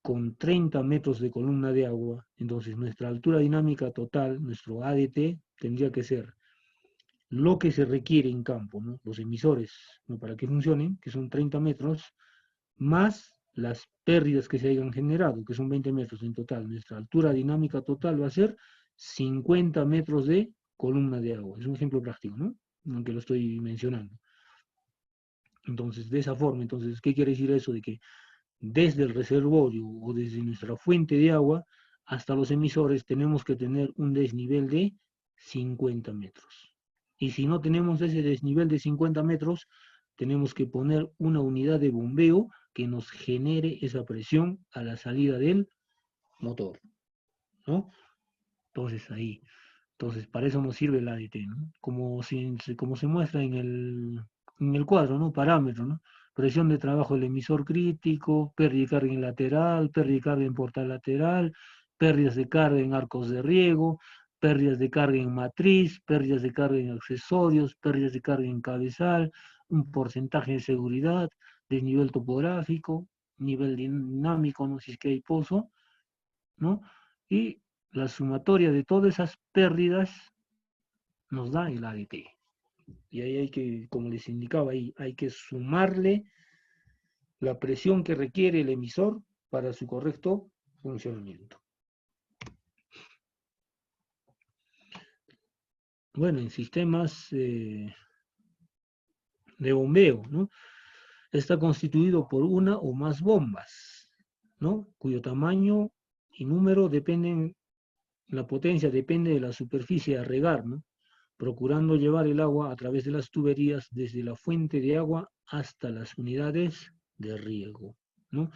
con 30 metros de columna de agua, entonces nuestra altura dinámica total, nuestro ADT, tendría que ser lo que se requiere en campo, ¿no? Los emisores, ¿no? Para que funcionen, que son 30 metros, más las pérdidas que se hayan generado, que son 20 metros en total. Nuestra altura dinámica total va a ser 50 metros de columna de agua. Es un ejemplo práctico, ¿no? Aunque lo estoy mencionando. Entonces, de esa forma, entonces, ¿qué quiere decir eso? De que desde el reservorio o desde nuestra fuente de agua hasta los emisores tenemos que tener un desnivel de 50 metros. Y si no tenemos ese desnivel de 50 metros, tenemos que poner una unidad de bombeo que nos genere esa presión a la salida del motor, ¿no? Entonces ahí, entonces para eso nos sirve el ADT, ¿no? Como se muestra en el cuadro, ¿no? Parámetros, ¿no? Presión de trabajo del emisor crítico, pérdida de carga en lateral, pérdida de carga en portal lateral, pérdidas de carga en arcos de riego, pérdidas de carga en matriz, pérdidas de carga en accesorios, pérdidas de carga en cabezal, un porcentaje de seguridad, desnivel topográfico, nivel dinámico, ¿no? Si es que hay pozo, ¿no? Y la sumatoria de todas esas pérdidas nos da el ADT. Y ahí hay que, como les indicaba, ahí hay que sumarle la presión que requiere el emisor para su correcto funcionamiento. Bueno, en sistemas de bombeo, ¿no? Está constituido por una o más bombas, ¿no? Cuyo tamaño y número dependen, la potencia depende de la superficie a regar, ¿no? Procurando llevar el agua a través de las tuberías desde la fuente de agua hasta las unidades de riego, ¿no?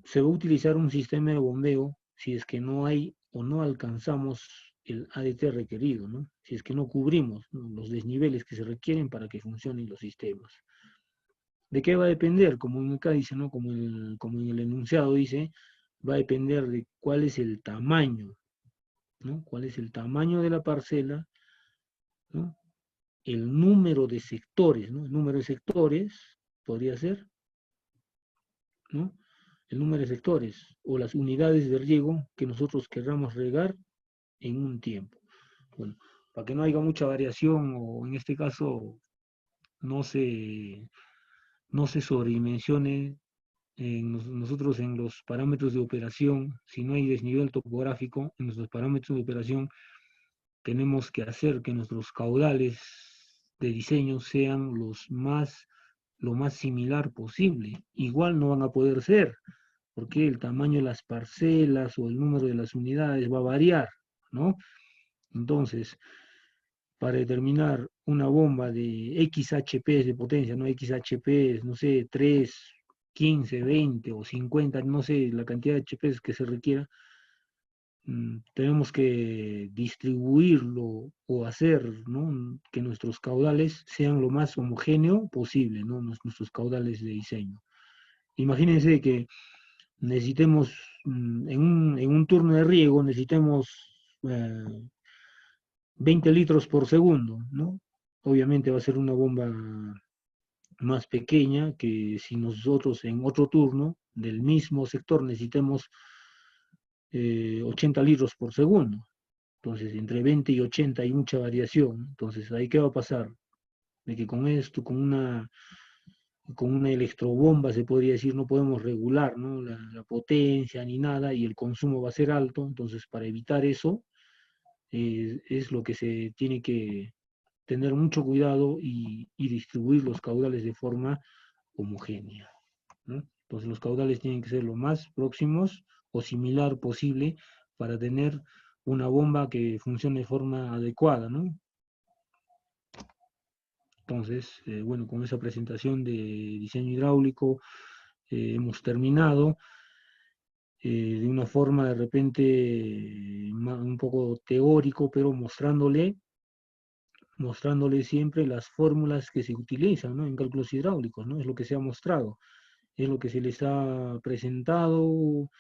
Se va a utilizar un sistema de bombeo si es que no hay o no alcanzamos el ADT requerido, ¿no? Si es que no cubrimos, ¿no?, los desniveles que se requieren para que funcionen los sistemas. ¿De qué va a depender? Como acá dice, ¿no? Como en el enunciado dice, va a depender de cuál es el tamaño, ¿no? ¿Cuál es el tamaño de la parcela, ¿no? El número de sectores, ¿no? El número de sectores podría ser, ¿no? El número de sectores o las unidades de riego que nosotros querramos regar en un tiempo. Bueno, para que no haya mucha variación o en este caso no se, no se sobredimensione nosotros en los parámetros de operación, si no hay desnivel topográfico, en nuestros parámetros de operación tenemos que hacer que nuestros caudales de diseño sean lo más similar posible. Igual no van a poder ser, porque el tamaño de las parcelas o el número de las unidades va a variar, ¿no? Entonces, para determinar una bomba de X HP de potencia, ¿no? X HP, no sé, 3, 15, 20 o 50, no sé, la cantidad de HP que se requiera, tenemos que distribuirlo o hacer, ¿no?, que nuestros caudales sean lo más homogéneo posible, ¿no?, nuestros caudales de diseño. Imagínense que necesitemos, en un turno de riego, necesitemos 20 litros por segundo, ¿no? Obviamente va a ser una bomba más pequeña que si nosotros en otro turno del mismo sector necesitemos 80 litros por segundo. Entonces, entre 20 y 80 hay mucha variación. Entonces, ¿ahí qué va a pasar? De que con esto, con una electrobomba, se podría decir, no podemos regular, ¿no?, la potencia ni nada, y el consumo va a ser alto. Entonces, para evitar eso, es lo que se tiene que tener mucho cuidado y distribuir los caudales de forma homogénea, ¿no? Entonces, los caudales tienen que ser lo más próximos o similar posible para tener una bomba que funcione de forma adecuada, ¿no? Entonces, bueno, con esa presentación de diseño hidráulico hemos terminado de una forma de repente un poco teórico, pero mostrándole siempre las fórmulas que se utilizan, ¿no?, en cálculos hidráulicos, ¿no? Es lo que se ha mostrado, es lo que se les ha presentado,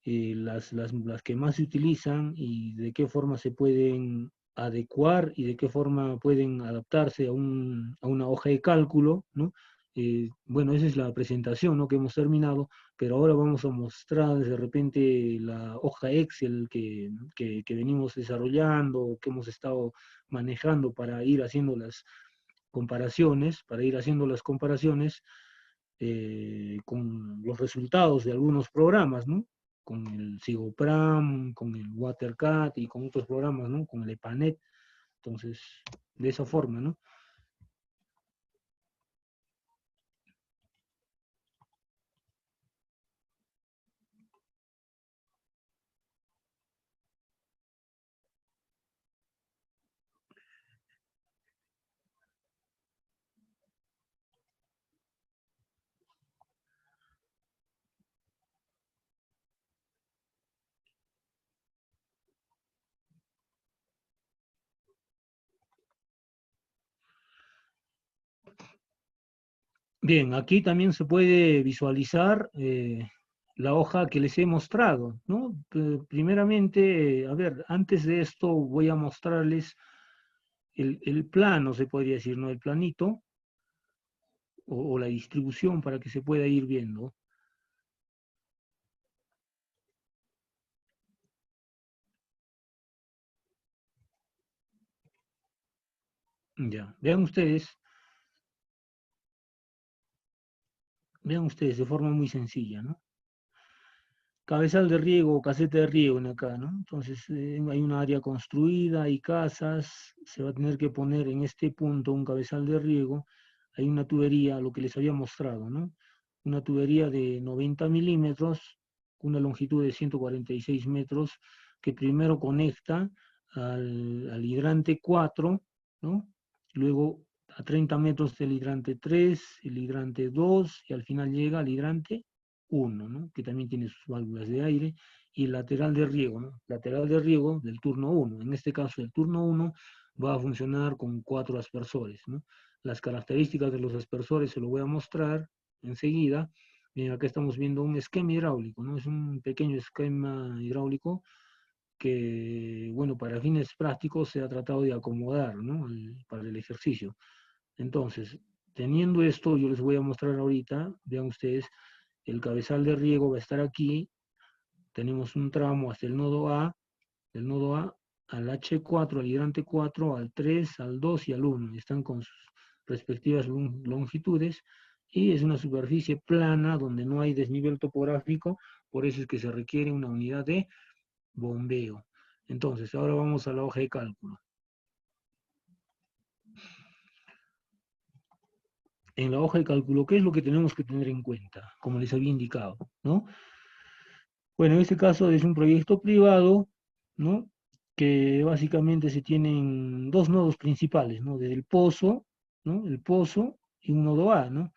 las que más se utilizan y de qué forma se pueden adecuar y de qué forma pueden adaptarse a una hoja de cálculo, ¿no? Bueno, esa es la presentación, ¿no?, que hemos terminado, pero ahora vamos a mostrar de repente la hoja Excel que venimos desarrollando, que hemos estado manejando para ir haciendo las comparaciones con los resultados de algunos programas, ¿no? Con el SIGOPRAM, con el WaterCat y con otros programas, ¿no? Con el EPANET. Entonces, de esa forma, ¿no? Bien, aquí también se puede visualizar la hoja que les he mostrado, ¿no? Primeramente, a ver, antes de esto voy a mostrarles el plano, se podría decir, ¿no? El planito, o la distribución para que se pueda ir viendo. Ya, vean ustedes de forma muy sencilla, ¿no? Cabezal de riego o caseta de riego en acá, ¿no? Entonces hay una área construida, hay casas, se va a tener que poner en este punto un cabezal de riego, hay una tubería, lo que les había mostrado, ¿no? Una tubería de 90 milímetros, una longitud de 146 metros, que primero conecta al hidrante 4, ¿no? Luego a 30 metros del hidrante 3, el hidrante 2, y al final llega al hidrante 1, ¿no? Que también tiene sus válvulas de aire, y el lateral de riego, ¿no? Lateral de riego del turno 1. En este caso, el turno 1 va a funcionar con 4 aspersores, ¿no? Las características de los aspersores se lo voy a mostrar enseguida. Acá estamos viendo un esquema hidráulico, ¿no? Es un pequeño esquema hidráulico que, bueno, para fines prácticos se ha tratado de acomodar, ¿no? Para el ejercicio. Entonces, teniendo esto, yo les voy a mostrar ahorita, vean ustedes, el cabezal de riego va a estar aquí, tenemos un tramo hasta el nodo A, del nodo A al H4, al hidrante 4, al 3, al 2 y al 1, están con sus respectivas longitudes, y es una superficie plana donde no hay desnivel topográfico, por eso es que se requiere una unidad de bombeo. Entonces, ahora vamos a la hoja de cálculo. En la hoja de cálculo, ¿qué es lo que tenemos que tener en cuenta? Como les había indicado, ¿no? Bueno, en este caso es un proyecto privado, ¿no? Que básicamente se tienen dos nodos principales, ¿no? Desde el pozo, ¿no? El pozo y un nodo A, ¿no?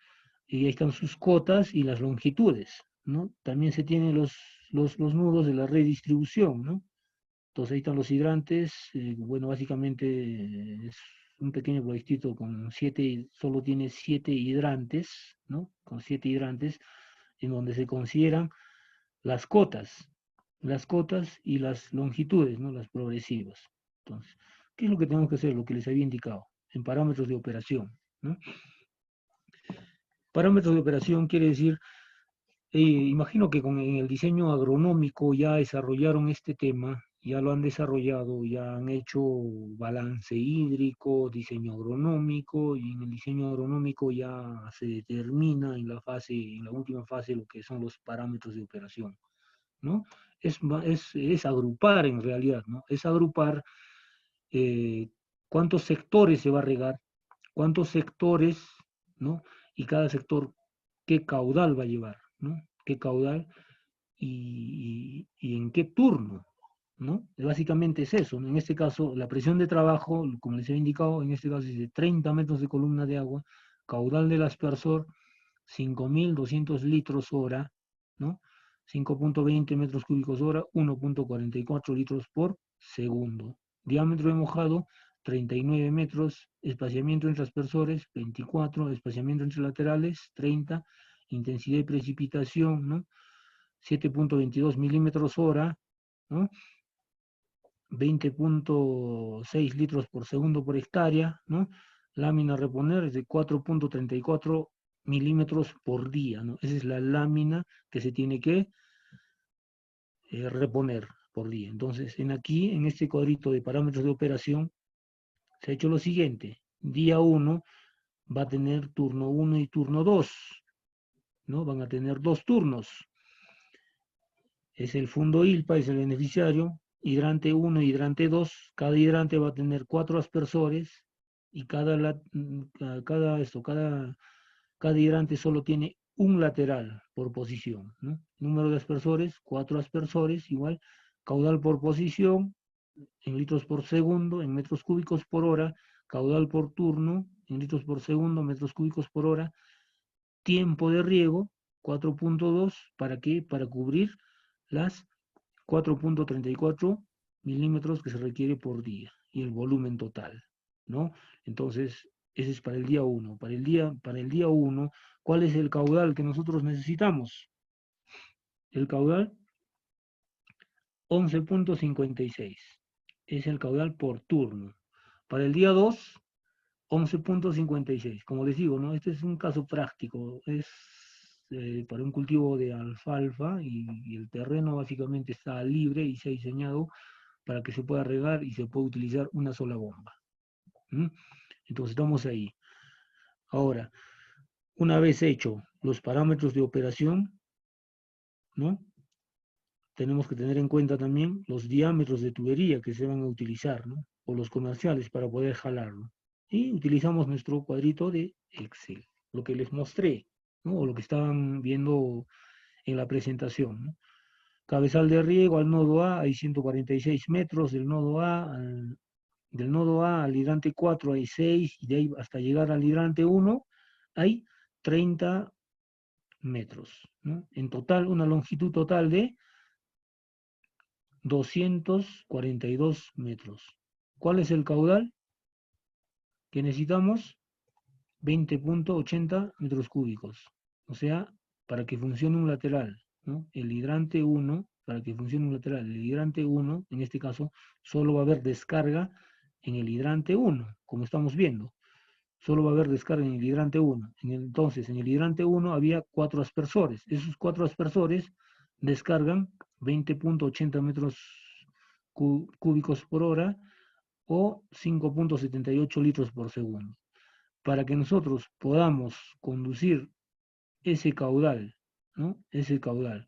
Y ahí están sus cotas y las longitudes, ¿no? También se tienen los nudos de la red de distribución, ¿no? Entonces ahí están los hidrantes, bueno, básicamente es un pequeño proyectito con solo tiene 7 hidrantes, ¿no? Con 7 hidrantes, en donde se consideran las cotas, y las longitudes, ¿no? Las progresivas. Entonces, ¿qué es lo que tenemos que hacer? Lo que les había indicado, en parámetros de operación, ¿no? Parámetros de operación quiere decir, imagino que en el diseño agronómico ya desarrollaron este tema, ya lo han desarrollado, ya han hecho balance hídrico, diseño agronómico, y en el diseño agronómico ya se determina en la última fase, lo que son los parámetros de operación, ¿no? Es agrupar en realidad, ¿no? Es agrupar eh, cuántos sectores se va a regar, cuántos sectores, ¿no? Y cada sector, qué caudal va a llevar, ¿no? Qué caudal y en qué turno, ¿no? Básicamente es eso, ¿no? En este caso, la presión de trabajo, como les he indicado, en este caso es de 30 metros de columna de agua, caudal del aspersor, 5.200 litros hora, ¿no? 5.20 metros cúbicos hora, 1.44 litros por segundo. Diámetro de mojado, 39 metros, espaciamiento entre aspersores, 24, espaciamiento entre laterales, 30, intensidad de precipitación, ¿no? 7.22 milímetros hora, ¿no? 20.6 litros por segundo por hectárea, ¿no? Lámina a reponer es de 4.34 milímetros por día, ¿no? Esa es la lámina que se tiene que reponer por día. Entonces, en este cuadrito de parámetros de operación, se ha hecho lo siguiente. Día 1 va a tener turno 1 y turno 2, ¿no? Van a tener dos turnos. Es el fondo ILPA, es el beneficiario, hidrante 1 y hidrante 2. Cada hidrante va a tener 4 aspersores y cada hidrante solo tiene un lateral por posición, ¿no? Número de aspersores, 4 aspersores, igual, caudal por posición, en litros por segundo, en metros cúbicos por hora, caudal por turno, en litros por segundo, metros cúbicos por hora, tiempo de riego, 4.2, ¿para qué? Para cubrir las 4.34 milímetros que se requiere por día y el volumen total, ¿no? Entonces, ese es para el día 1. Para el día 1, ¿cuál es el caudal que nosotros necesitamos? El caudal 11.56. Es el caudal por turno. Para el día 2, 11.56. Como les digo, ¿no? Este es un caso práctico. Es para un cultivo de alfalfa y el terreno básicamente está libre y se ha diseñado para que se pueda regar y se pueda utilizar una sola bomba. ¿Mm? Entonces estamos ahí. Ahora, una vez hecho los parámetros de operación, ¿no? Tenemos que tener en cuenta también los diámetros de tubería que se van a utilizar, ¿no? O los comerciales para poder jalarlo. Y utilizamos nuestro cuadrito de Excel, lo que les mostré, ¿no? O lo que estaban viendo en la presentación, ¿no? Cabezal de riego al nodo A hay 146 metros, del nodo A al hidrante 4 hay 6, y de ahí hasta llegar al hidrante 1 hay 30 metros, ¿no? En total, una longitud total de 242 metros. ¿Cuál es el caudal que necesitamos? 20.80 metros cúbicos. O sea, para que funcione un lateral, ¿no? El hidrante 1, para que funcione un lateral, el hidrante 1, en este caso, solo va a haber descarga en el hidrante 1, como estamos viendo. Solo va a haber descarga en el hidrante 1. Entonces, en el hidrante 1 había 4 aspersores. Esos 4 aspersores descargan 20.80 metros cúbicos por hora o 5.78 litros por segundo. Para que nosotros podamos conducir ese caudal, ¿no? Ese caudal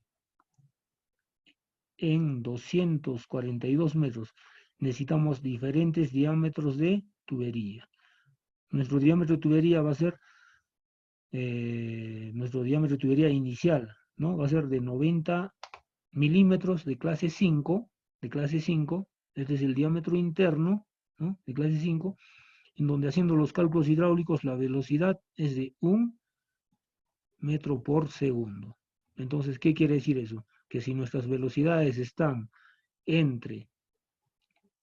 en 242 metros, necesitamos diferentes diámetros de tubería. Nuestro diámetro de tubería va a ser, nuestro diámetro de tubería inicial, ¿no? Va a ser de 90 milímetros de clase 5, este es el diámetro interno, ¿no? De clase 5, en donde haciendo los cálculos hidráulicos la velocidad es de 1 metro por segundo. Entonces, ¿qué quiere decir eso? Que si nuestras velocidades están entre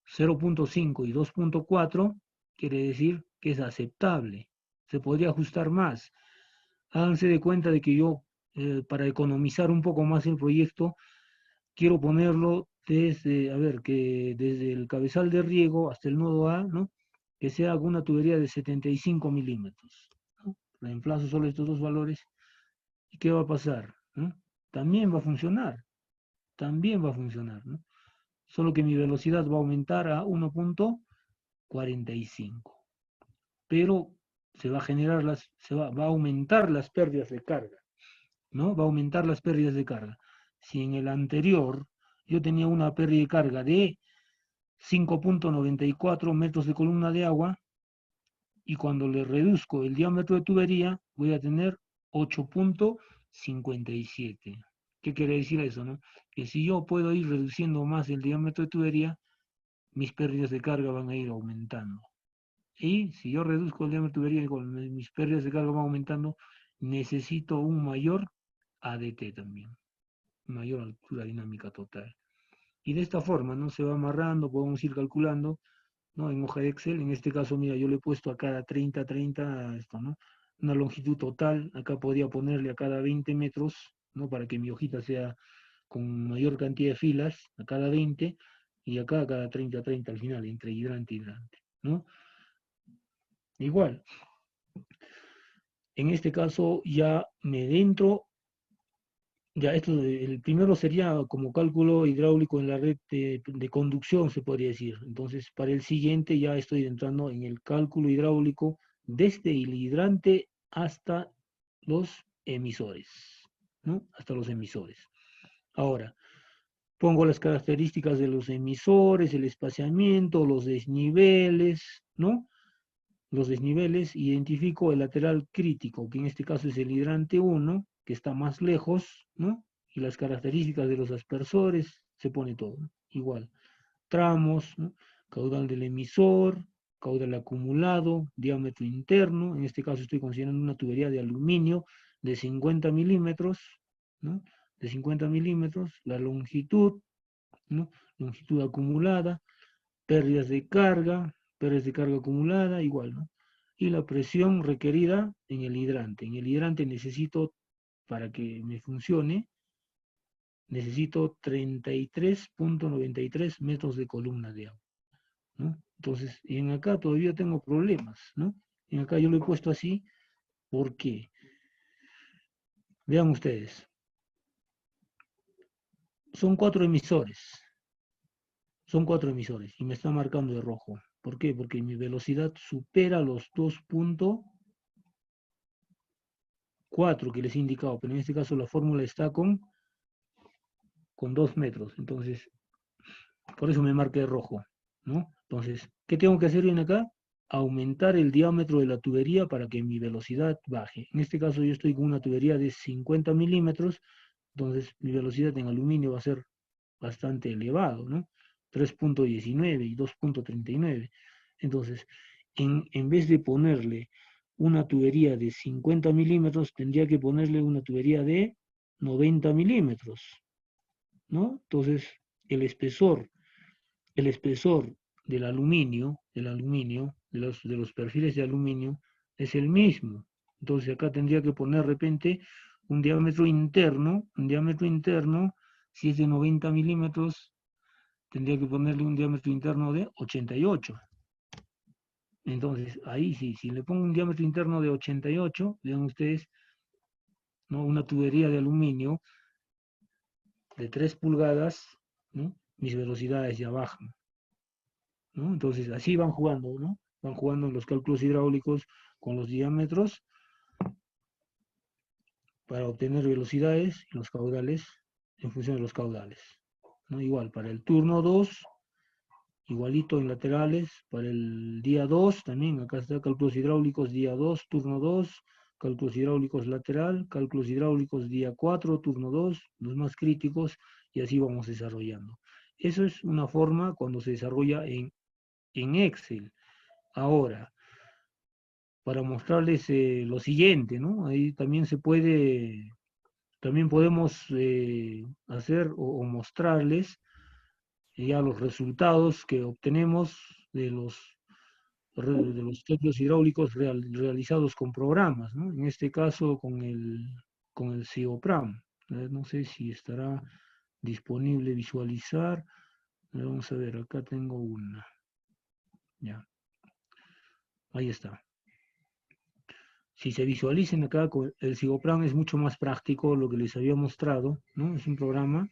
0.5 y 2.4, quiere decir que es aceptable. Se podría ajustar más. Háganse de cuenta de que yo, para economizar un poco más el proyecto, quiero ponerlo desde, a ver, que desde el cabezal de riego hasta el nodo A, ¿no? Que sea una tubería de 75 milímetros, ¿no? Reemplazo solo estos dos valores. ¿Y qué va a pasar? ¿No? También va a funcionar, también va a funcionar, ¿no? Solo que mi velocidad va a aumentar a 1.45. Pero se va a generar va a aumentar las pérdidas de carga, ¿no? Va a aumentar las pérdidas de carga. Si en el anterior yo tenía una pérdida de carga de 5.94 metros de columna de agua, y cuando le reduzco el diámetro de tubería, voy a tener 8.57. ¿Qué quiere decir eso, no? Que si yo puedo ir reduciendo más el diámetro de tubería, mis pérdidas de carga van a ir aumentando. Y si yo reduzco el diámetro de tubería y mis pérdidas de carga van aumentando, necesito un mayor ADT también, mayor altura dinámica total. Y de esta forma, ¿no? Se va amarrando, podemos ir calculando, ¿no? En hoja de Excel, en este caso, mira, yo le he puesto a cada 30, esto, ¿no? Una longitud total, acá podría ponerle a cada 20 metros, ¿no? Para que mi hojita sea con mayor cantidad de filas, a cada 20, y acá a cada 30 al final, entre hidrante y hidrante, ¿no? Igual, en este caso ya me dentro, ya esto, el primero sería como cálculo hidráulico en la red de conducción, se podría decir. Entonces, para el siguiente ya estoy entrando en el cálculo hidráulico desde el hidrante hasta los emisores, ¿no? Hasta los emisores. Ahora, pongo las características de los emisores, el espaciamiento, los desniveles, ¿no? Los desniveles, identifico el lateral crítico, que en este caso es el hidrante 1, que está más lejos, ¿no? Y las características de los aspersores, se pone todo, ¿no? Igual. Tramos, ¿no? Caudal del emisor, caudal acumulado, diámetro interno, en este caso estoy considerando una tubería de aluminio de 50 milímetros, ¿no? De 50 milímetros, la longitud, ¿no? Longitud acumulada, pérdidas de carga acumulada, igual, ¿no? Y la presión requerida en el hidrante. En el hidrante necesito, para que me funcione, necesito 33.93 metros de columna de agua, ¿no? Entonces, en acá todavía tengo problemas, ¿no? Y acá yo lo he puesto así, ¿por qué? Vean ustedes, son cuatro emisores y me está marcando de rojo. ¿Por qué? Porque mi velocidad supera los 2.4 que les he indicado, pero en este caso la fórmula está con 2 metros. Entonces, por eso me marca de rojo, ¿no? Entonces, ¿qué tengo que hacer bien acá? Aumentar el diámetro de la tubería para que mi velocidad baje. En este caso yo estoy con una tubería de 50 milímetros, entonces mi velocidad en aluminio va a ser bastante elevado, ¿no? 3.19 y 2.39. Entonces, en vez de ponerle una tubería de 50 milímetros, tendría que ponerle una tubería de 90 milímetros, ¿no? Entonces, el espesor el espesor del aluminio, de los perfiles de aluminio, es el mismo. Entonces acá tendría que poner de repente un diámetro interno, si es de 90 milímetros, tendría que ponerle un diámetro interno de 88. Entonces, ahí sí, si le pongo un diámetro interno de 88, vean ustedes, ¿no? Una tubería de aluminio de 3 pulgadas, ¿no? Mis velocidades ya bajan, ¿no? Entonces, así van jugando, ¿no? Van jugando en los cálculos hidráulicos con los diámetros para obtener velocidades y los caudales en función de los caudales, ¿no? Igual, para el turno 2, igualito en laterales, para el día 2 también, acá está cálculos hidráulicos día 2, turno 2, cálculos hidráulicos lateral, cálculos hidráulicos día 4, turno 2, los más críticos, y así vamos desarrollando. Eso es una forma cuando se desarrolla en Excel. Ahora, para mostrarles lo siguiente, ¿no? Ahí también podemos hacer o mostrarles ya los resultados que obtenemos de los cálculos hidráulicos realizados con programas, ¿no? En este caso con el CIOPRAM. No sé si estará disponible visualizar. Vamos a ver, acá tengo una. Ya, ahí está. Si se visualicen acá, el Sigoplan es mucho más práctico, lo que les había mostrado, ¿no? Es un programa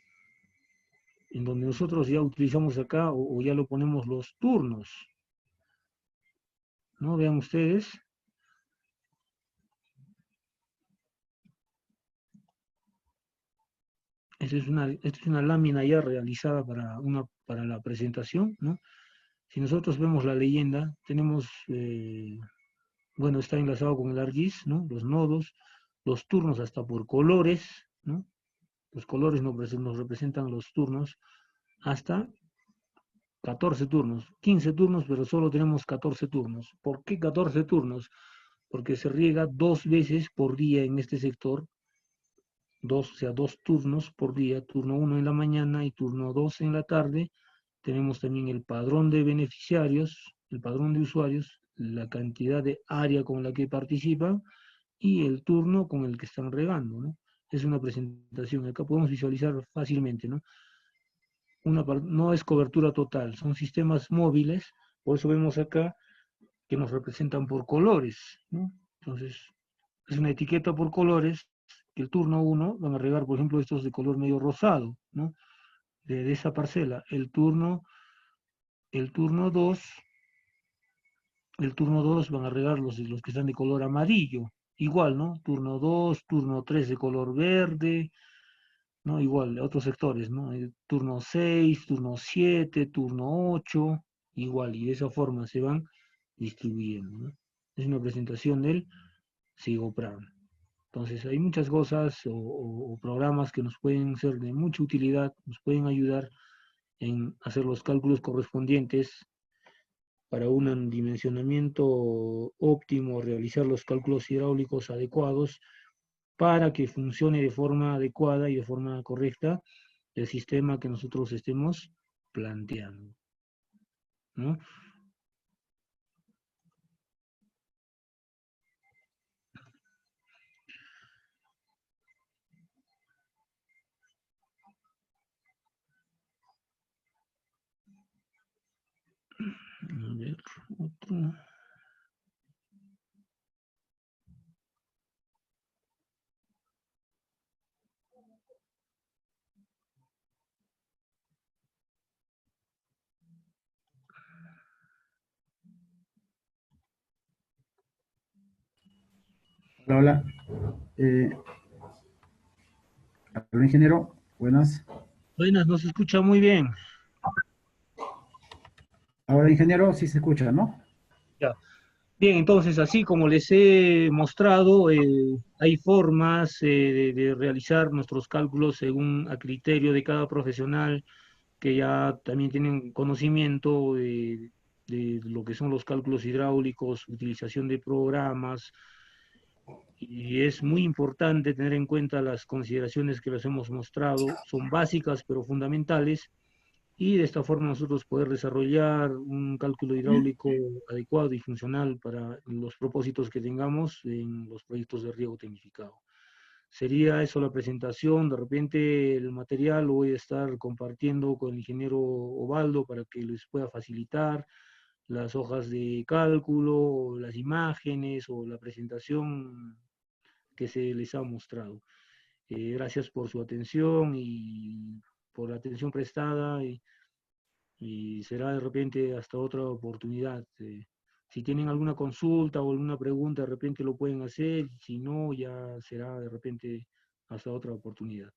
en donde nosotros ya utilizamos acá o ya lo ponemos los turnos, ¿no? Vean ustedes, esta es una lámina ya realizada para la presentación, ¿no? Si nosotros vemos la leyenda, tenemos, bueno, está enlazado con el ArcGIS, ¿no? Los nodos, los turnos hasta por colores, ¿no? Los colores nos representan los turnos hasta 14 turnos, 15 turnos, pero solo tenemos 14 turnos. ¿Por qué 14 turnos? Porque se riega 2 veces por día en este sector, o sea, 2 turnos por día, turno 1 en la mañana y turno 2 en la tarde. Tenemos también el padrón de beneficiarios, el padrón de usuarios, la cantidad de área con la que participan y el turno con el que están regando, ¿no? Es una presentación, acá podemos visualizar fácilmente, ¿no? No es cobertura total, son sistemas móviles, por eso vemos acá que nos representan por colores, ¿no? Entonces, es una etiqueta por colores, que el turno 1 van a regar, por ejemplo, estos de color medio rosado, ¿no? De esa parcela. El turno 2 van a regar los que están de color amarillo, igual, ¿no? Turno 2, turno 3 de color verde, ¿no? Igual, otros sectores, ¿no? Turno 6, turno 7, turno 8, igual, y de esa forma se van distribuyendo, ¿no? Es una presentación del SIGOPRAM. Entonces, hay muchas cosas o programas que nos pueden ser de mucha utilidad, nos pueden ayudar en hacer los cálculos correspondientes para un dimensionamiento óptimo, realizar los cálculos hidráulicos adecuados para que funcione de forma adecuada y de forma correcta el sistema que nosotros estemos planteando, ¿no? A ver, otro. Hola, hola. Eh, Hola, ingeniero. Buenas. Buenas, nos escucha muy bien. Ahora, ingeniero, sí se escucha, ¿no? Ya. Bien, entonces, así como les he mostrado, hay formas de realizar nuestros cálculos según a criterio de cada profesional que ya también tienen conocimiento de lo que son los cálculos hidráulicos, utilización de programas, y es muy importante tener en cuenta las consideraciones que les hemos mostrado. Son básicas pero fundamentales, y de esta forma nosotros poder desarrollar un cálculo hidráulico adecuado y funcional para los propósitos que tengamos en los proyectos de riego tecnificado. Sería eso la presentación. De repente el material lo voy a estar compartiendo con el ingeniero Ovaldo para que les pueda facilitar las hojas de cálculo, las imágenes o la presentación que se les ha mostrado. Gracias por su atención y por la atención prestada, y será de repente hasta otra oportunidad. Si tienen alguna consulta o alguna pregunta, de repente lo pueden hacer. Si no, ya será de repente hasta otra oportunidad. Gracias.